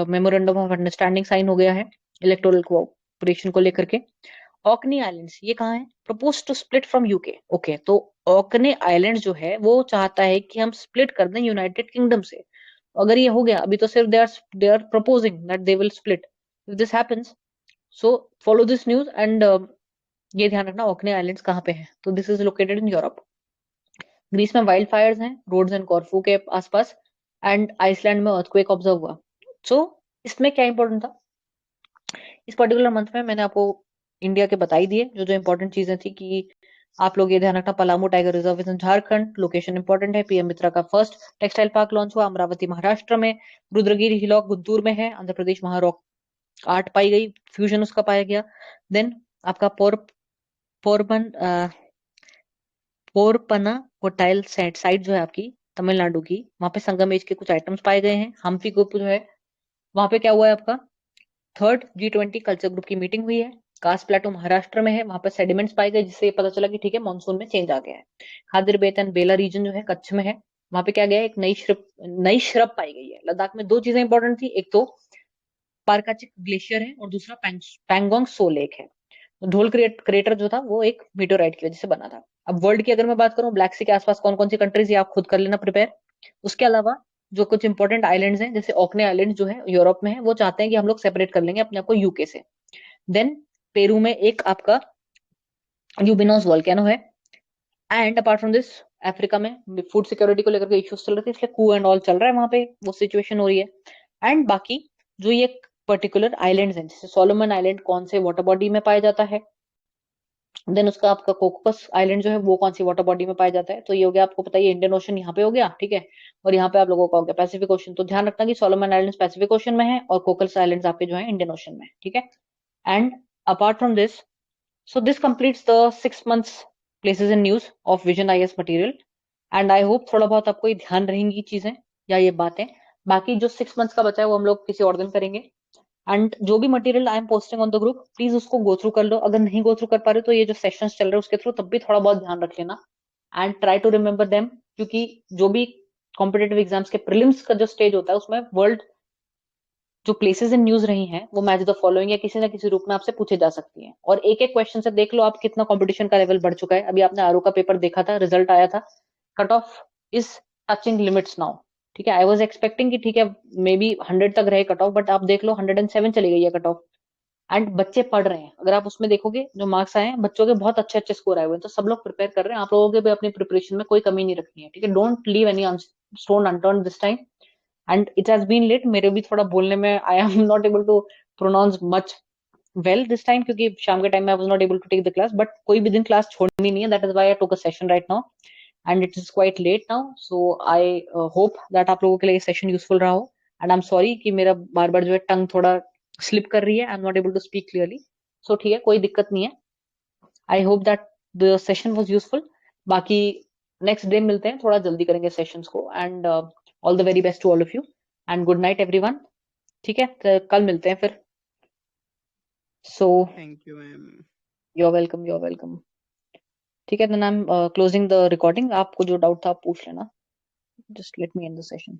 [SPEAKER 1] मेमोरेंडम ऑफ अंडरस्टैंडिंग साइन हो गया है इलेक्टोरल कोऑपरेशन को लेकर के। ऑकनी आइलैंड्स ये कहाँ है, propose to split from UK. Okay, तो ऑकने आइलैंड जो है वो चाहता है कि हम स्प्लिट कर दें यूनाइटेड किंगडम से। अगर ये हो गया, अभी तो सिर्फ they are proposing that they will split, if this happens, so follow this news and ये ध्यान रखना ऑकने आइलैंड्स कहाँ पे है, तो this is located in Europe. Greece में वाइल्ड फायर्स हैं रोड्स एंड कॉर्फू के आसपास, एंड आइसलैंड में अर्थक्वेक ऑब्जर्व हुआ। सो इसमें क्या इंपॉर्टेंट था, इस पर्टिकुलर मंथ में मैंने आपको इंडिया के बता ही दिए जो जो इंपॉर्टेंट चीजें थी, कि आप लोग ये ध्यान रखना Palamu tiger reserve in Jharkhand, location important है। पीएम मित्रा का फर्स्ट टेक्सटाइल पार्क लॉन्च हुआ अमरावती महाराष्ट्र में। रुद्रगिरी हिलॉक गुंटूर में है आंध्र प्रदेश, वहां रॉक आर्ट पाई गई, फ्यूजन उसका पाया गया। देन आपका पोरबन पोरपना कोटाइल साइट जो है आपकी तमिलनाडु की, वहां पे संगम एज के कुछ आइटम्स पाए गए हैं। हम्पी ग्रुप जो है वहां पे क्या हुआ है आपका, थर्ड G20 कल्चर ग्रुप की मीटिंग हुई है। कास प्लेटो महाराष्ट्र में है, वहां पर सेडिमेंट्स पाए गए जिससे ये पता चला कि ठीक है मानसून में चेंज आ गया है। खादिर बेतन बेला रीजन जो है कच्छ में है, वहां पे क्या गया है, एक नई श्रब पाई गई है। लद्दाख में दो चीजें इंपॉर्टेंट थी, एक तो पारकाचिक ग्लेशियर है और दूसरा पैंगोंग सो लेक है। ढोल क्रेटर जो था वो एक मीटोराइट की वजह से बना था। अब वर्ल्ड की अगर मैं बात करूं, ब्लैक सी के आसपास कौन कौन सी कंट्रीज, ये आप खुद कर लेना प्रिपेयर। उसके अलावा जो कुछ इंपॉर्टेंट आइलैंड्स हैं जैसे ओकने आइलैंड जो है यूरोप में है, वो चाहते हैं कि हम लोग सेपरेट कर लेंगे अपने आप को यूके से। देन पेरू में एक आपका यूबिनोस वोल्केनो है। And apart from this Africa में फूड सिक्योरिटी को लेकर के इश्यूज चल रहे थे, इसलिए कू एंड ऑल चल रहा है वहां पे, वो सिचुएशन हो रही है। एंड बाकी जो ये पर्टिकुलर आइलैंड्स हैं जैसे सोलोमन आइलैंड कौन से वाटर बॉडी में पाया जाता है, देन उसका आपका कोकोस आइलैंड जो है वो कौन सी वाटर बॉडी में पाया जाता है, तो ये हो गया आपको पता है इंडियन ओशन यहाँ पे हो गया, ठीक है। और यहाँ पे आप लोगों का हो गया पैसिफिक ओशन, तो ध्यान रखना कि सोलोमन आइलैंड पैसिफिक ओशन में है और कोकस आइलैंड्स आपके जो है इंडियन ओशन में, ठीक है। And apart from this, so this completes the 6 months places in news of Vision IS material, and I hope थोड़ा बहुत आपको ये ध्यान रहेंगी चीजें या ये बातें। बाकी जो 6 months का बचा है वो हम लोग किसी और दिन करेंगे। एंड जो भी material I am posting on the group please उसको गो थ्रू कर लो, अगर नहीं गो थ्रू कर पा रहे हो तो ये जो सेशंस चल रहे हैं उसके थ्रू तब भी थोड़ा बहुत ध्यान रख लेना, and try to remember them, क्योंकि जो भी कॉम्पिटेटिव एग्जाम्स के प्रीलिम्स का जो स्टेज होता है उसमें वर्ल्ड जो प्लेसेस इन न्यूज रही हैं वो मैच द फॉलोइंग या किसी ना किसी रूप में आपसे पूछे जा सकती हैं, और एक एक क्वेश्चन से देख लो आप कितना कंपटीशन का लेवल बढ़ चुका है। अभी आपने आरओ का पेपर देखा था, रिजल्ट आया था, cut off is touching limits now, ठीक है। आई वाज एक्सपेक्टिंग कि ठीक है मे बी 100 तक रहे कट ऑफ, बट आप देख लो 107 चली गई है कट ऑफ। एंड बच्चे पढ़ रहे हैं, अगर आप उसमें देखोगे जो मार्क्स आए हैं बच्चों के बहुत अच्छे अच्छे स्कोर आए हुए हैं, तो सब लोग प्रिपेयर कर रहे हैं, आप लोगों के भी अपनी प्रिपरेशन में कोई कमी नहीं रखनी है, ठीक है। Don't leave any stone unturned this time. And it has been late, मेरे भी थोड़ा बोलने में I am not able to pronounce much well this time, क्योंकि शाम के टाइम में I was not able to take the class, but कोई भी दिन क्लास छोड़नी नहीं है, that is why I took a session right now and it is quite late now, so I hope that आप लोगों के लिए सेशन यूजफुल रहा हो। एंड आई एम सॉरी कि मेरा बार बार जो है टंग थोड़ा स्लिप कर रही है, I am not able to speak clearly. So ठीक है, कोई दिक्कत नहीं है। I hope that the session was useful. बाकी नेक्स्ट डे मिलते हैं, थोड़ा जल्दी करेंगे सेशंस को। And all the very best to all of you and good night everyone. ठीक है, कल मिलते हैं फिर। So
[SPEAKER 2] thank you ma'am.
[SPEAKER 1] You are welcome, you are welcome. ठीक है, then I am closing the recording. आपको जो डाउट था आप पूछ लेना। Just let me and the session.